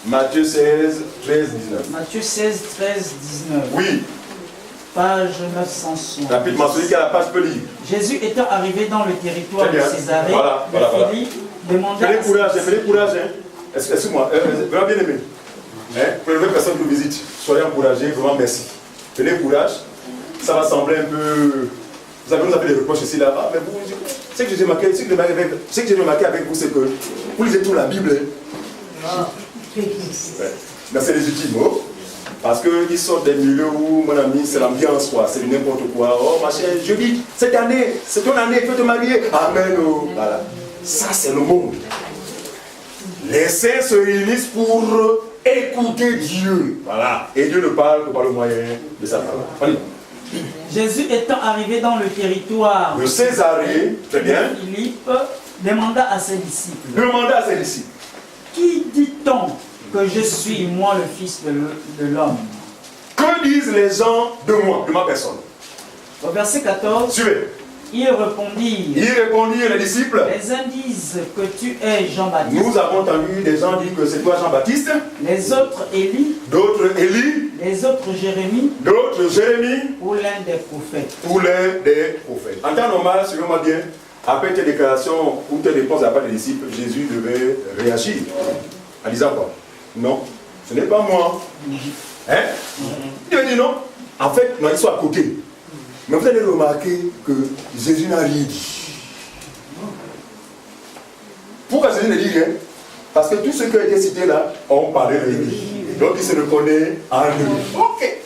Matthieu 16, 13, 19. Matthieu 16, 13, 19. Oui. Page 960. Rapidement, celui qui a la page peut lire. Jésus étant arrivé dans le territoire de Césarée, voilà. Philippe demanda. Prenez courage, hein. Excuse-moi, vraiment bien aimé. Pour les personnes qui nous visitent, soyez encouragés, vraiment merci. Prenez courage, ça va sembler un peu. Vous avez nous fait des reproches ici là-bas, mais vous, ce que j'ai remarqué, avec vous, c'est que vous lisez tout la Bible. Mais c'est légitime, oh. Parce qu'ils sortent des milieux où, mon ami, c'est l'ambiance, quoi, c'est n'importe quoi. Oh, ma chère, je dis, cette année, c'est ton année, tu veux te marier. Amen, oh. Voilà. Ça, c'est le monde. Les saints se réunissent pour écouter Dieu. Voilà. Et Dieu ne parle que par le moyen de sa parole. Allez. Jésus étant arrivé dans le territoire de Césarée, très bien. Philippe demanda à ses disciples. qui dit-on que je suis, moi, le Fils de l'homme? Que disent les gens de moi, de ma personne? Au verset 14, Suivez. ils répondirent, les disciples, les uns disent que tu es Jean-Baptiste, nous avons entendu des gens dire que c'est toi Jean-Baptiste, les autres Élie, d'autres Élie, les autres Jérémie, d'autres Jérémie, ou l'un des prophètes. ou l'un des prophètes. En temps normal, selon moi bien, après tes déclarations ou tes réponses à part des disciples, Jésus devait réagir en disant quoi? Non, ce n'est pas moi. Hein? Il dit non. En fait, non, ils sont à côté. Mais vous allez remarquer que Jésus n'a rien dit. Pourquoi Jésus ne dit rien? Parce que tous ceux qui ont été cités là ont parlé de lui. Donc il se reconnaît en lui. Ok.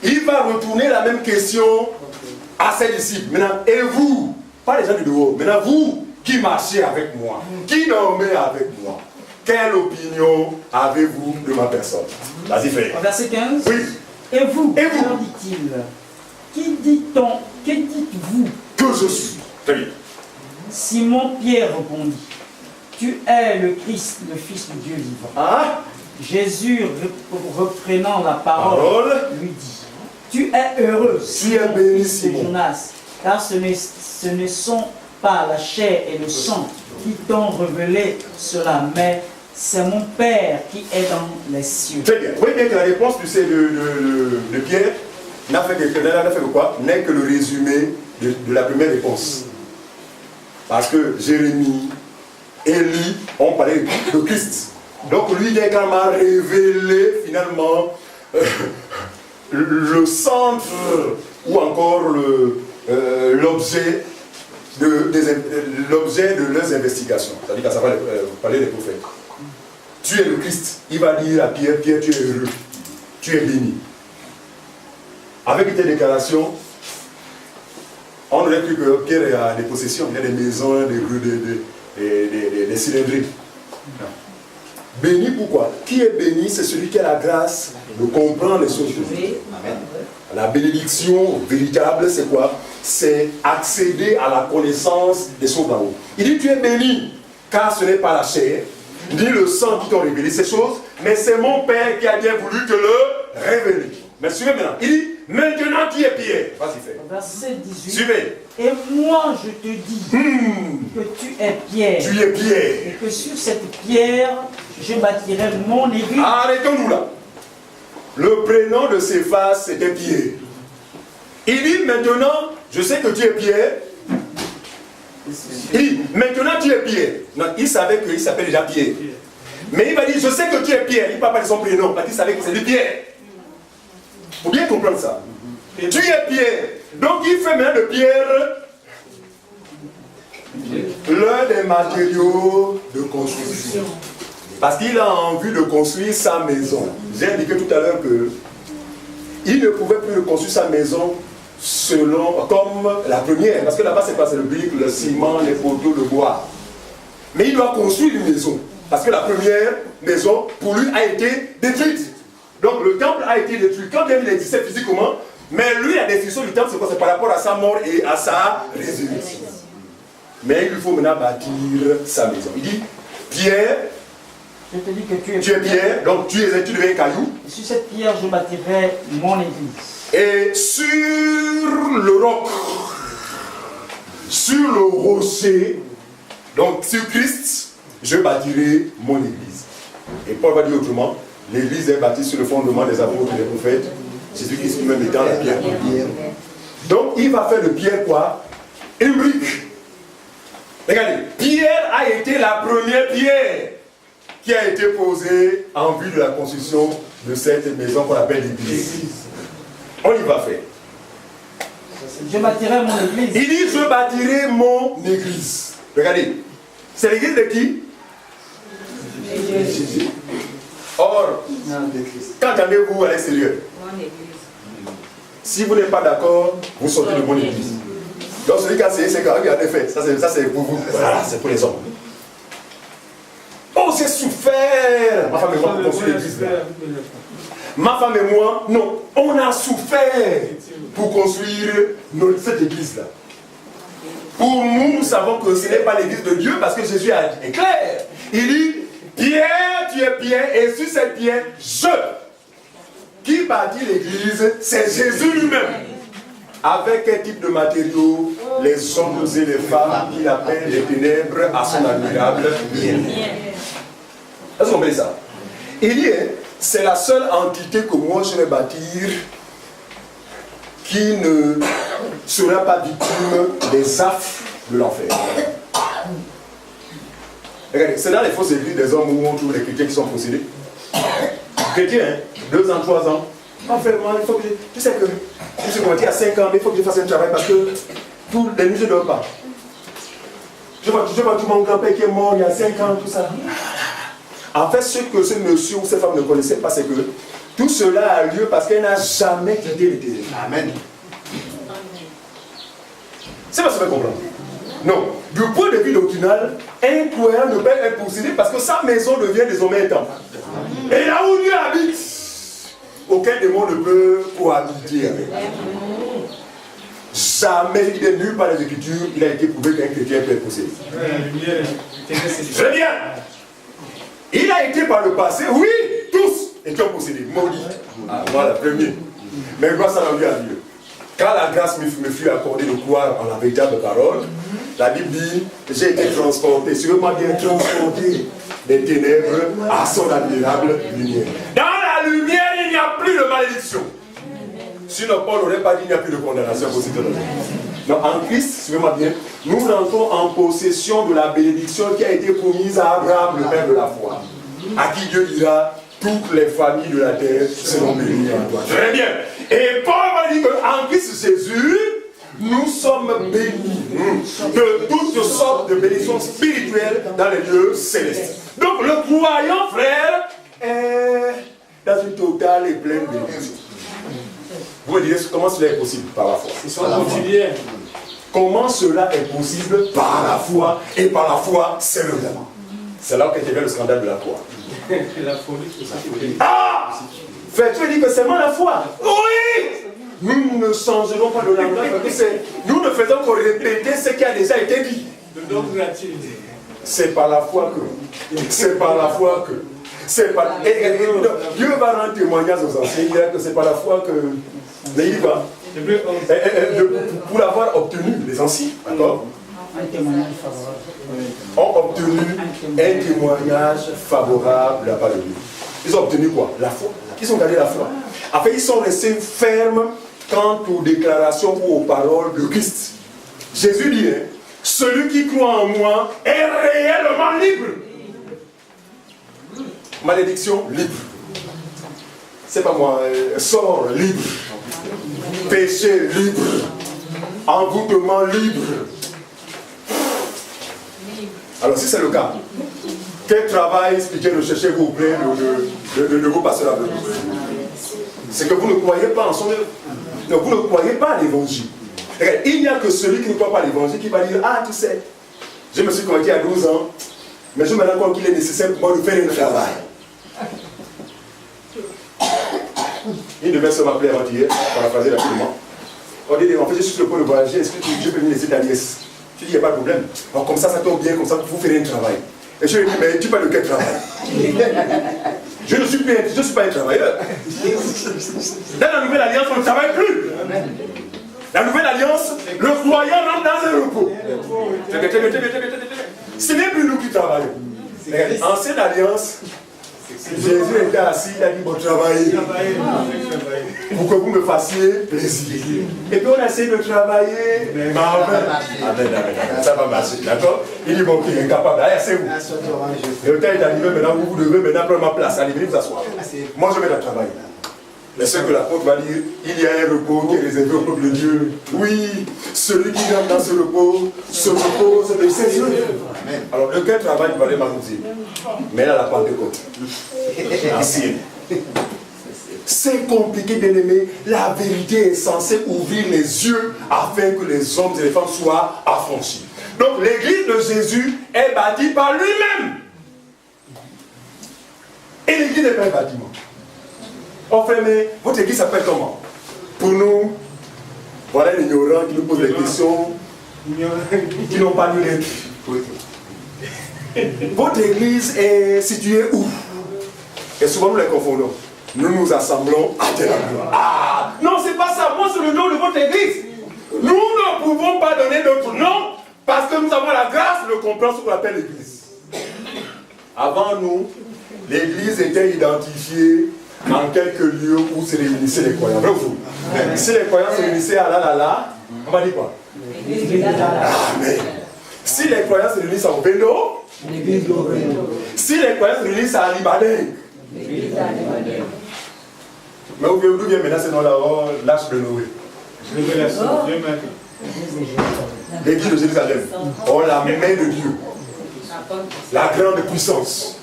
Il va retourner la même question à ses disciples. Maintenant, et vous? Pas les gens du dehors. Maintenant, vous qui marchez avec moi, qui dormez avec moi, quelle opinion avez-vous de ma personne? Vas-y, frère. Verset 15. Oui. Et vous, Et vous? leur dit-il, qui dites-vous que je suis? Très bien. Simon Pierre répondit, tu es le Christ, le Fils de Dieu vivant. Ah? Jésus, reprenant la parole, lui dit, tu es heureux, Tu es béni, fils de Simon. Jonas, car ce ne sont pas la chair et le sang qui t'ont révélé cela, mais c'est mon Père qui est dans les cieux. Très bien. Vous voyez bien que la réponse de Pierre n'a fait que quoi? N'est que le résumé de la première réponse. Parce que Jérémie, Élie ont parlé de Christ. Donc lui, il a également révélé finalement le centre ou encore l'objet de leurs investigations. C'est-à-dire qu'à savoir parler des prophètes. Tu es le Christ. Il va dire à Pierre, Pierre, tu es heureux. Tu es béni. Avec tes déclarations, on aurait cru que Pierre a des possessions, il y a des maisons, des rues, des cylindries. Non. Béni pourquoi? Qui est béni? C'est celui qui a la grâce de comprendre les choses de Dieu. La bénédiction véritable, c'est quoi? C'est accéder à la connaissance des choses d'en haut. Il dit, tu es béni, car ce n'est pas la chair, ni le sang qui t'ont révélé ces choses, mais c'est mon Père qui a bien voulu te le révéler. Mais suivez maintenant. Il dit, maintenant tu es Pierre. Vas-y, fais. Verset 18. Suivez. Et moi je te dis que tu es Pierre. Tu es Pierre. Et que sur cette pierre, je bâtirai mon église. Arrêtons-nous là. Le prénom de Céphas, c'était Pierre. Il dit, maintenant, je sais que tu es Pierre. Il dit, maintenant tu es Pierre. Non, il savait qu'il s'appelle déjà Pierre. Mais il va dire, je sais que tu es Pierre. Il ne parle pas de son prénom, parce qu'il savait que c'est lui Pierre. Il faut bien comprendre ça. Tu es Pierre. Donc il fait maintenant de Pierre l'un des matériaux de construction. Parce qu'il a envie de construire sa maison. J'ai indiqué tout à l'heure que il ne pouvait plus construire sa maison comme la première. Parce que là-bas, c'est pas le brique, le ciment, les poteaux, le bois. Mais il doit construire une maison. Parce que la première maison, pour lui, a été détruite. Donc le temple a été détruit. Quand bien il existait physiquement, mais lui, la destruction du temple, c'est quoi? C'est par rapport à sa mort et à sa résurrection. Mais il lui faut maintenant bâtir sa maison. Il dit, Pierre, je te dis que tu es Pierre, donc tu deviens un caillou. Et sur cette pierre, je bâtirai mon église. Et sur le roc, sur le rocher, donc sur Christ, je bâtirai mon église. Et Paul va dire autrement, l'église est bâtie sur le fondement des apôtres et des prophètes. Jésus-Christ lui-même étant la pierre. Donc il va faire de Pierre quoi? Une brique. Regardez, Pierre a été la première pierre qui a été posée en vue de la construction de cette maison qu'on appelle l'église. On y va faire. Je bâtirai mon église. Il dit, je bâtirai mon église. Regardez, c'est l'église de qui? Jésus. Or, qu'entendez-vous à l'extérieur? Si vous n'êtes pas d'accord, vous sortez de mon église. Donc celui qui a essayé, c'est quand même, il a des faits. Ça c'est pour vous. Voilà, c'est pour les hommes. Oh, j'ai souffert. Ma femme et moi, pour construire l'église. Ma femme et moi, non, on a souffert pour construire cette église-là. Pour nous, nous savons que ce n'est pas l'église de Dieu parce que Jésus est clair. Il dit, Pierre, tu es Pierre, et sur cette pierre, je. Qui bâtit l'église? C'est Jésus lui-même. Avec quel type de matériaux? Les hommes et les femmes qu'il appelle les ténèbres à son admirable lumière. Est-ce qu'on met ça? Il dit, c'est la seule entité que moi je vais bâtir qui ne sera pas victime des affres de l'enfer. Regardez, c'est dans les fausses églises des hommes où on trouve les chrétiens qui sont possédés. Chrétiens, hein, 2 ans, 3 ans. Enfin, moi, il faut que tu sais que je suis converti à 5 ans, mais il faut que je fasse un travail parce que tous les nuits je ne dors pas. Je vois tout mon grand-père qui est mort il y a 5 ans, tout ça. En fait, ce que ce monsieur ou cette femme ne connaissait pas, c'est que tout cela a lieu parce qu'elle n'a jamais quitté l'éternel. Amen. C'est pas ce que vous comprendre. Non. Du point de vue doctrinal, un croyant ne peut être possédé parce que sa maison devient désormais un temple. Et là où Dieu habite, aucun démon ne peut cohabiter avec. Jamais, il est nulle part dans les Écritures, il a été prouvé qu'un chrétien peut être possédé. Très bien. Il a été par le passé, oui, tous étaient possédés, maudits. Ah, moi, la première. Mais grâce à Dieu à Dieu. Quand la grâce me fut accordée de croire en la véritable parole, la Bible dit, j'ai été transporté, sûrement bien transporté des ténèbres à son admirable lumière. Dans la lumière, il n'y a plus de malédiction. Sinon, Paul n'aurait pas dit qu'il n'y a plus de condamnation possible. Donc, en Christ, suivez-moi bien, nous rentrons en possession de la bénédiction qui a été promise à Abraham, le père de la foi, à qui Dieu dira, toutes les familles de la terre seront bénies en toi. Très bien. Et Paul va dire qu'en Christ Jésus, nous sommes bénis de toutes sortes de bénédictions spirituelles dans les lieux célestes. Donc le croyant, frère, est dans une totale et pleine bénédiction. Vous me direz comment cela est possible? Par la foi. Comment cela est possible? Par la foi, et par la foi seulement. C'est là qu'intervient le scandale de la foi. Ah! Fais-tu dire que c'est seulement la foi? Oui! Nous ne changerons pas de langage parce que nous ne faisons que répéter ce qui a déjà été dit. C'est par la foi que. C'est par la foi que. C'est par. Dieu va rendre témoignage aux anciens que c'est par la foi que. Mais il va. Pour l'avoir obtenu, les anciens, d'accord? Un témoignage favorable. Ont obtenu un témoignage favorable de la part de Dieu. Ils ont obtenu quoi? La foi. Ils ont gardé la foi. En fait, ils sont restés fermes quant aux déclarations ou aux paroles de Christ. Jésus dit, celui qui croit en moi est réellement libre. Malédiction, libre. C'est pas moi, sort libre. Péché, libre. Envoûtement, libre. Alors si c'est le cas, quel travail spirituel recherchez-vous auprès de vos pasteurs avec vous? C'est que vous ne croyez pas en son œuvre. Donc vous ne croyez pas à l'évangile. Il n'y a que celui qui ne croit pas à l'évangile qui va dire, ah tu sais, je me suis converti à 12 ans, mais je me rends compte qu'il est nécessaire pour moi de faire un travail. Il devait se m'appeler avant-hier, paraphraser rapidement. On dit, en fait je suis sur le point de voyager, est-ce que je peux me laisser ta nièce? Tu dis, il n'y a pas de problème. Alors comme ça tombe bien, comme ça vous ferez un travail. Et je lui dis, mais tu parles de quel travail? Je ne suis pas un travailleur. Dans la nouvelle alliance, on ne travaille plus. La nouvelle alliance, le croyant rentre dans un repos. Ce n'est plus nous qui travaillons. Ancienne alliance, Jésus était assis, il a dit, bon, travaillez. Pour que vous me fassiez plaisir. Et puis on a essayé de travailler. Mais ça va marcher, d'accord? Il dit, bon, ok, incapable. Allez, asseyez-vous. Et le temps est arrivé, maintenant vous devez maintenant prendre ma place. Allez, venez vous asseoir. Moi, je vais la travailler. Mais ce que l'apôtre va dire, il y a un repos qui est réservé au peuple de Dieu. Oui, celui qui rentre dans ce repos se repose de ses œuvres. Alors, lequel travail va aller m'annoncer? Mais là, la Pentecôte. Ancienne. C'est compliqué de l'aimer. La vérité est censée ouvrir les yeux afin que les hommes et les femmes soient affranchis. Donc, l'église de Jésus est bâtie par lui-même. Et l'église n'est pas un bâtiment. Enfin, mais votre église s'appelle comment? Pour nous, voilà l'ignorant qui nous pose des questions qui n'ont pas lieu d'être. Votre église est située où? Et souvent nous les confondons. Nous nous assemblons à tel endroit. Ah, non, c'est pas ça. Moi, c'est le nom de votre église. Nous ne pouvons pas donner notre nom parce que nous avons la grâce de comprendre ce qu'on appelle l'église. Avant nous, l'église était identifiée en quelques lieux où se réunissaient les croyants. Si les croyants se réunissaient à la, on va dire quoi? Amen. Si les croyants se réunissent au Vélo, si les croyants se réunissent à Libané, mais d'où vient maintenant ce nom-là? L'Arche de Noé. L'église de Jérusalem. Oh, la main de Dieu. La grande puissance.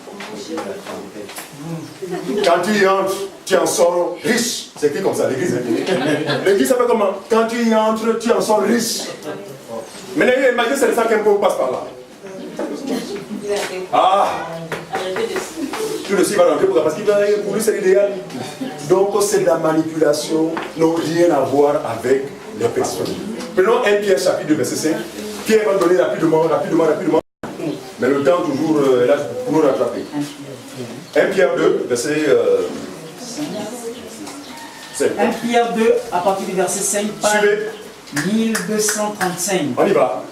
Quand tu y entres, tu en sors riche. C'est écrit comme ça, l'église. L'église s'appelle comment? Quand tu y entres, tu en sors riche. Maintenant, imaginez, c'est le sang qu'un pauvre passe par là. Ah! Tout le suivre va rentrer parce qu'il pour lui c'est l'idéal. Donc c'est de la manipulation, n'ont rien à voir avec les personnes. Prenons 1 Pierre chapitre 2 verset 5. Pierre va donner rapidement. Mais le temps toujours est là pour nous rattraper. 1 Pierre 2 verset 5. 1 Pierre 2 à partir du verset 5. Suivez. 1235. On y va.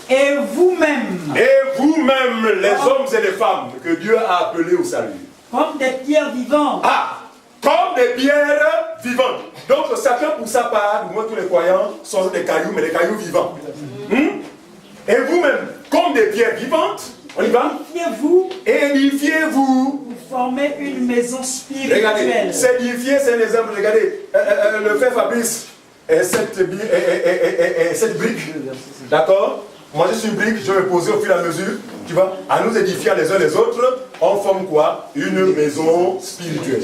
Et vous-même, les hommes et les femmes que Dieu a appelés au salut. comme des pierres vivantes. Ah, comme des pierres vivantes. Donc chacun pour sa part, moi tous les croyants sont des cailloux, mais des cailloux vivants. Et vous-même, comme des pierres vivantes, on y va. Édifiez-vous. Vous formez une maison spirituelle. Regardez, s'édifier, c'est un exemple. Regardez, le frère Fabrice est cette brique. D'accord? Moi je suis brique, je vais me poser au fur et à mesure, tu vois, à nous édifier les uns les autres, on forme quoi? Une maison spirituelle.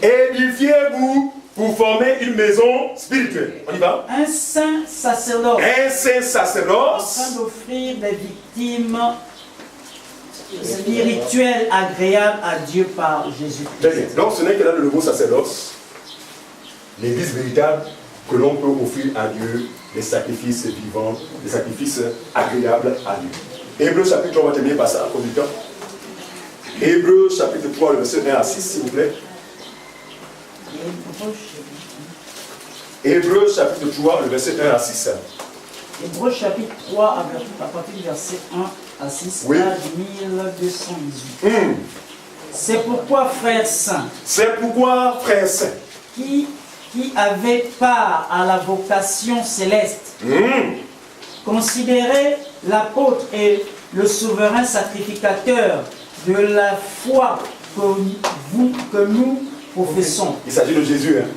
Édifiez-vous pour former une maison spirituelle. On y va? Un saint sacerdoce. Un saint sacerdoce. Afin d'offrir des victimes spirituelles agréables à Dieu par Jésus-Christ. Donc ce n'est que là le nouveau sacerdoce, l'église véritable, que l'on peut offrir à Dieu des sacrifices vivants, des sacrifices agréables à Dieu. Hébreux chapitre 3, on va terminer par ça, à cause du temps. Hébreux chapitre 3, le verset 1 à 6, s'il vous plaît. Hébreux chapitre 3, le verset 1 à 6. Hébreux chapitre 3, à partir du verset 1 à 6, oui. Page 1218. C'est pourquoi, frères saints, qui avait part à la vocation céleste, considérez l'apôtre et le souverain sacrificateur de la foi que nous professons. Il s'agit de Jésus. Hein.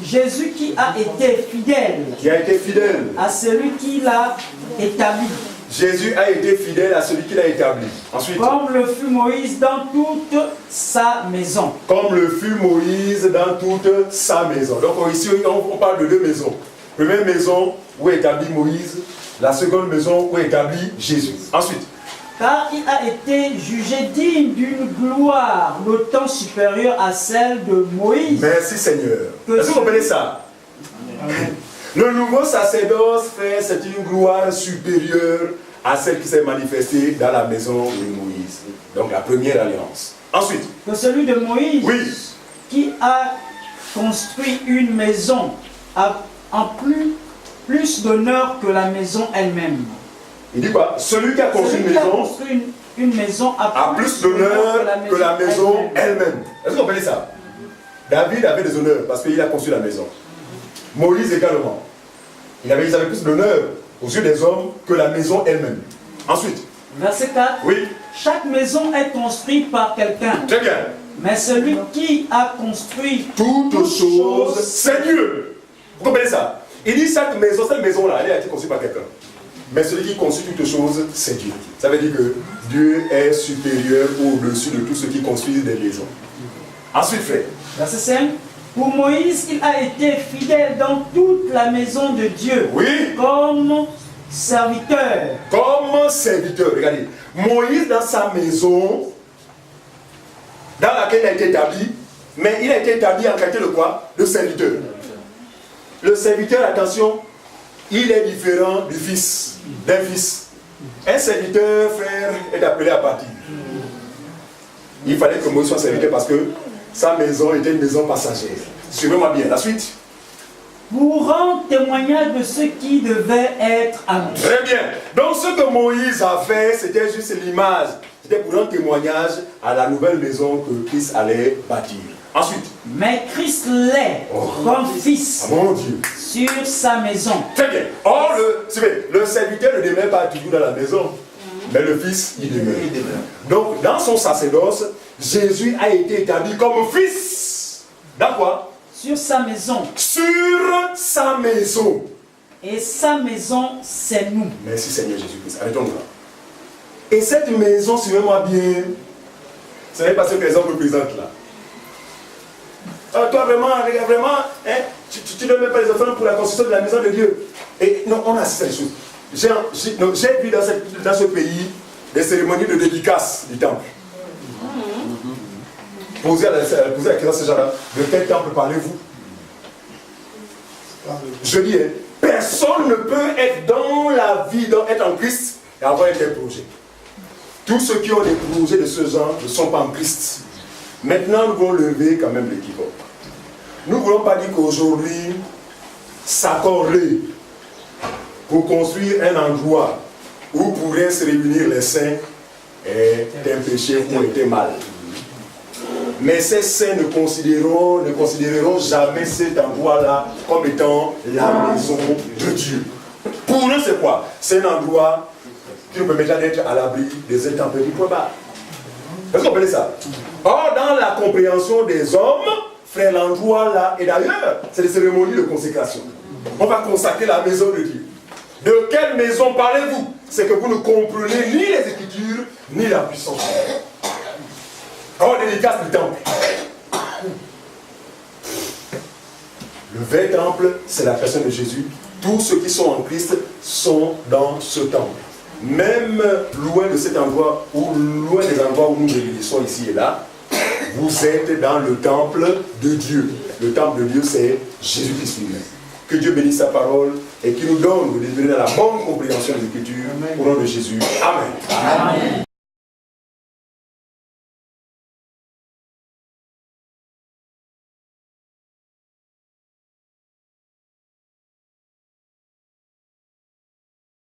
Jésus qui a été fidèle, à celui qui l'a établi. Jésus a été fidèle à celui qui l'a établi. Ensuite, comme le fut Moïse dans toute sa maison. Comme le fut Moïse dans toute sa maison. Donc ici, on parle de deux maisons. Première maison où est établi Moïse, la seconde maison où est établi Jésus. Ensuite, car il a été jugé digne d'une gloire d'autant supérieure à celle de Moïse. Merci Seigneur. Est-ce que vous comprenez ça? Amen. Le nouveau sacerdoce, frère, c'est une gloire supérieure à celle qui s'est manifestée dans la maison de Moïse. Donc la première alliance. Ensuite, que celui de Moïse, oui, qui a construit une maison en plus d'honneur que la maison elle-même. Il dit quoi? Celui qui a construit une maison a plus d'honneur que la maison elle-même. Est-ce que vous comprenez ça? David avait des honneurs parce qu'il a construit la maison. Moïse également. Ils avaient plus d'honneur aux yeux des hommes que la maison elle-même. Ensuite. Verset 4. Oui. Chaque maison est construite par quelqu'un. Très bien. Mais celui qui a construit toutes choses, c'est Dieu. Vous comprenez ça? Il dit cette maison-là, elle a été construite par quelqu'un. Mais celui qui construit toutes choses, c'est Dieu. Ça veut dire que Dieu est supérieur ou au-dessus de tous ceux qui construisent des maisons. Ensuite, frère. Verset 5. Pour Moïse, il a été fidèle dans toute la maison de Dieu. Oui. Comme serviteur. Comme serviteur. Regardez. Moïse dans sa maison, dans laquelle il a été établi, mais il a été établi en qualité de quoi? De serviteur. Le serviteur, attention, il est différent du fils, d'un fils. Un serviteur, frère, est appelé à partir. Il fallait que Moïse soit serviteur parce que sa maison était une maison passagère. Suivez-moi bien, la suite. Pour rendre témoignage de ce qui devait être à nous. Très bien. Donc ce que Moïse a fait, c'était juste l'image. C'était pour rendre témoignage à la nouvelle maison que Christ allait bâtir. Ensuite. Mais Christ l'est comme fils mon Dieu. sur sa maison. Très bien. Or, le serviteur ne demeure pas toujours dans la maison. Mais le fils, il demeure. Donc, dans son sacerdoce, Jésus a été établi comme fils. Dans quoi? Sur sa maison. Sur sa maison. Et sa maison, c'est nous. Merci Seigneur Jésus-Christ. Arrêtons-nous là. Et cette maison, suivez-moi bien, ce n'est pas ce que les hommes représentent là. Toi vraiment, hein, tu ne mets pas les offrandes pour la construction de la maison de Dieu. Et non, on assiste à des choses. J'ai vu dans ce pays des cérémonies de dédicace du temple. Posez la question à ces gens-là, de quel temple parlez-vous? Je dis, personne ne peut être dans la vie, être en Christ et avoir des projets. Tous ceux qui ont des projets de ce genre ne sont pas en Christ. Maintenant, nous voulons lever quand même l'équivoque. Nous ne voulons pas dire qu'aujourd'hui, s'accorder pour construire un endroit où pourraient se réunir les saints est un péché ou était mal. Mais ces saints ne considéreront jamais cet endroit-là comme étant la maison de Dieu. Pour eux, c'est quoi? C'est un endroit qui nous permettra d'être à l'abri des intempéries. Point barre. Est-ce qu'on appelle ça? Or, dans la compréhension des hommes, frère, l'endroit là, et d'ailleurs, c'est des cérémonies de consécration. On va consacrer la maison de Dieu. De quelle maison parlez-vous? C'est que vous ne comprenez ni les Écritures, ni la puissance. Or, dédicace du temple. Le vrai temple, c'est la personne de Jésus. Tous ceux qui sont en Christ sont dans ce temple. Même loin de cet endroit, ou loin des endroits où nous réunissons ici et là, vous êtes dans le temple de Dieu. Le temple de Dieu, c'est Jésus-Christ lui-même. Que Dieu bénisse sa parole et qu'il nous donne de devenir dans la bonne compréhension des Écritures au nom de Jésus. Amen. Amen.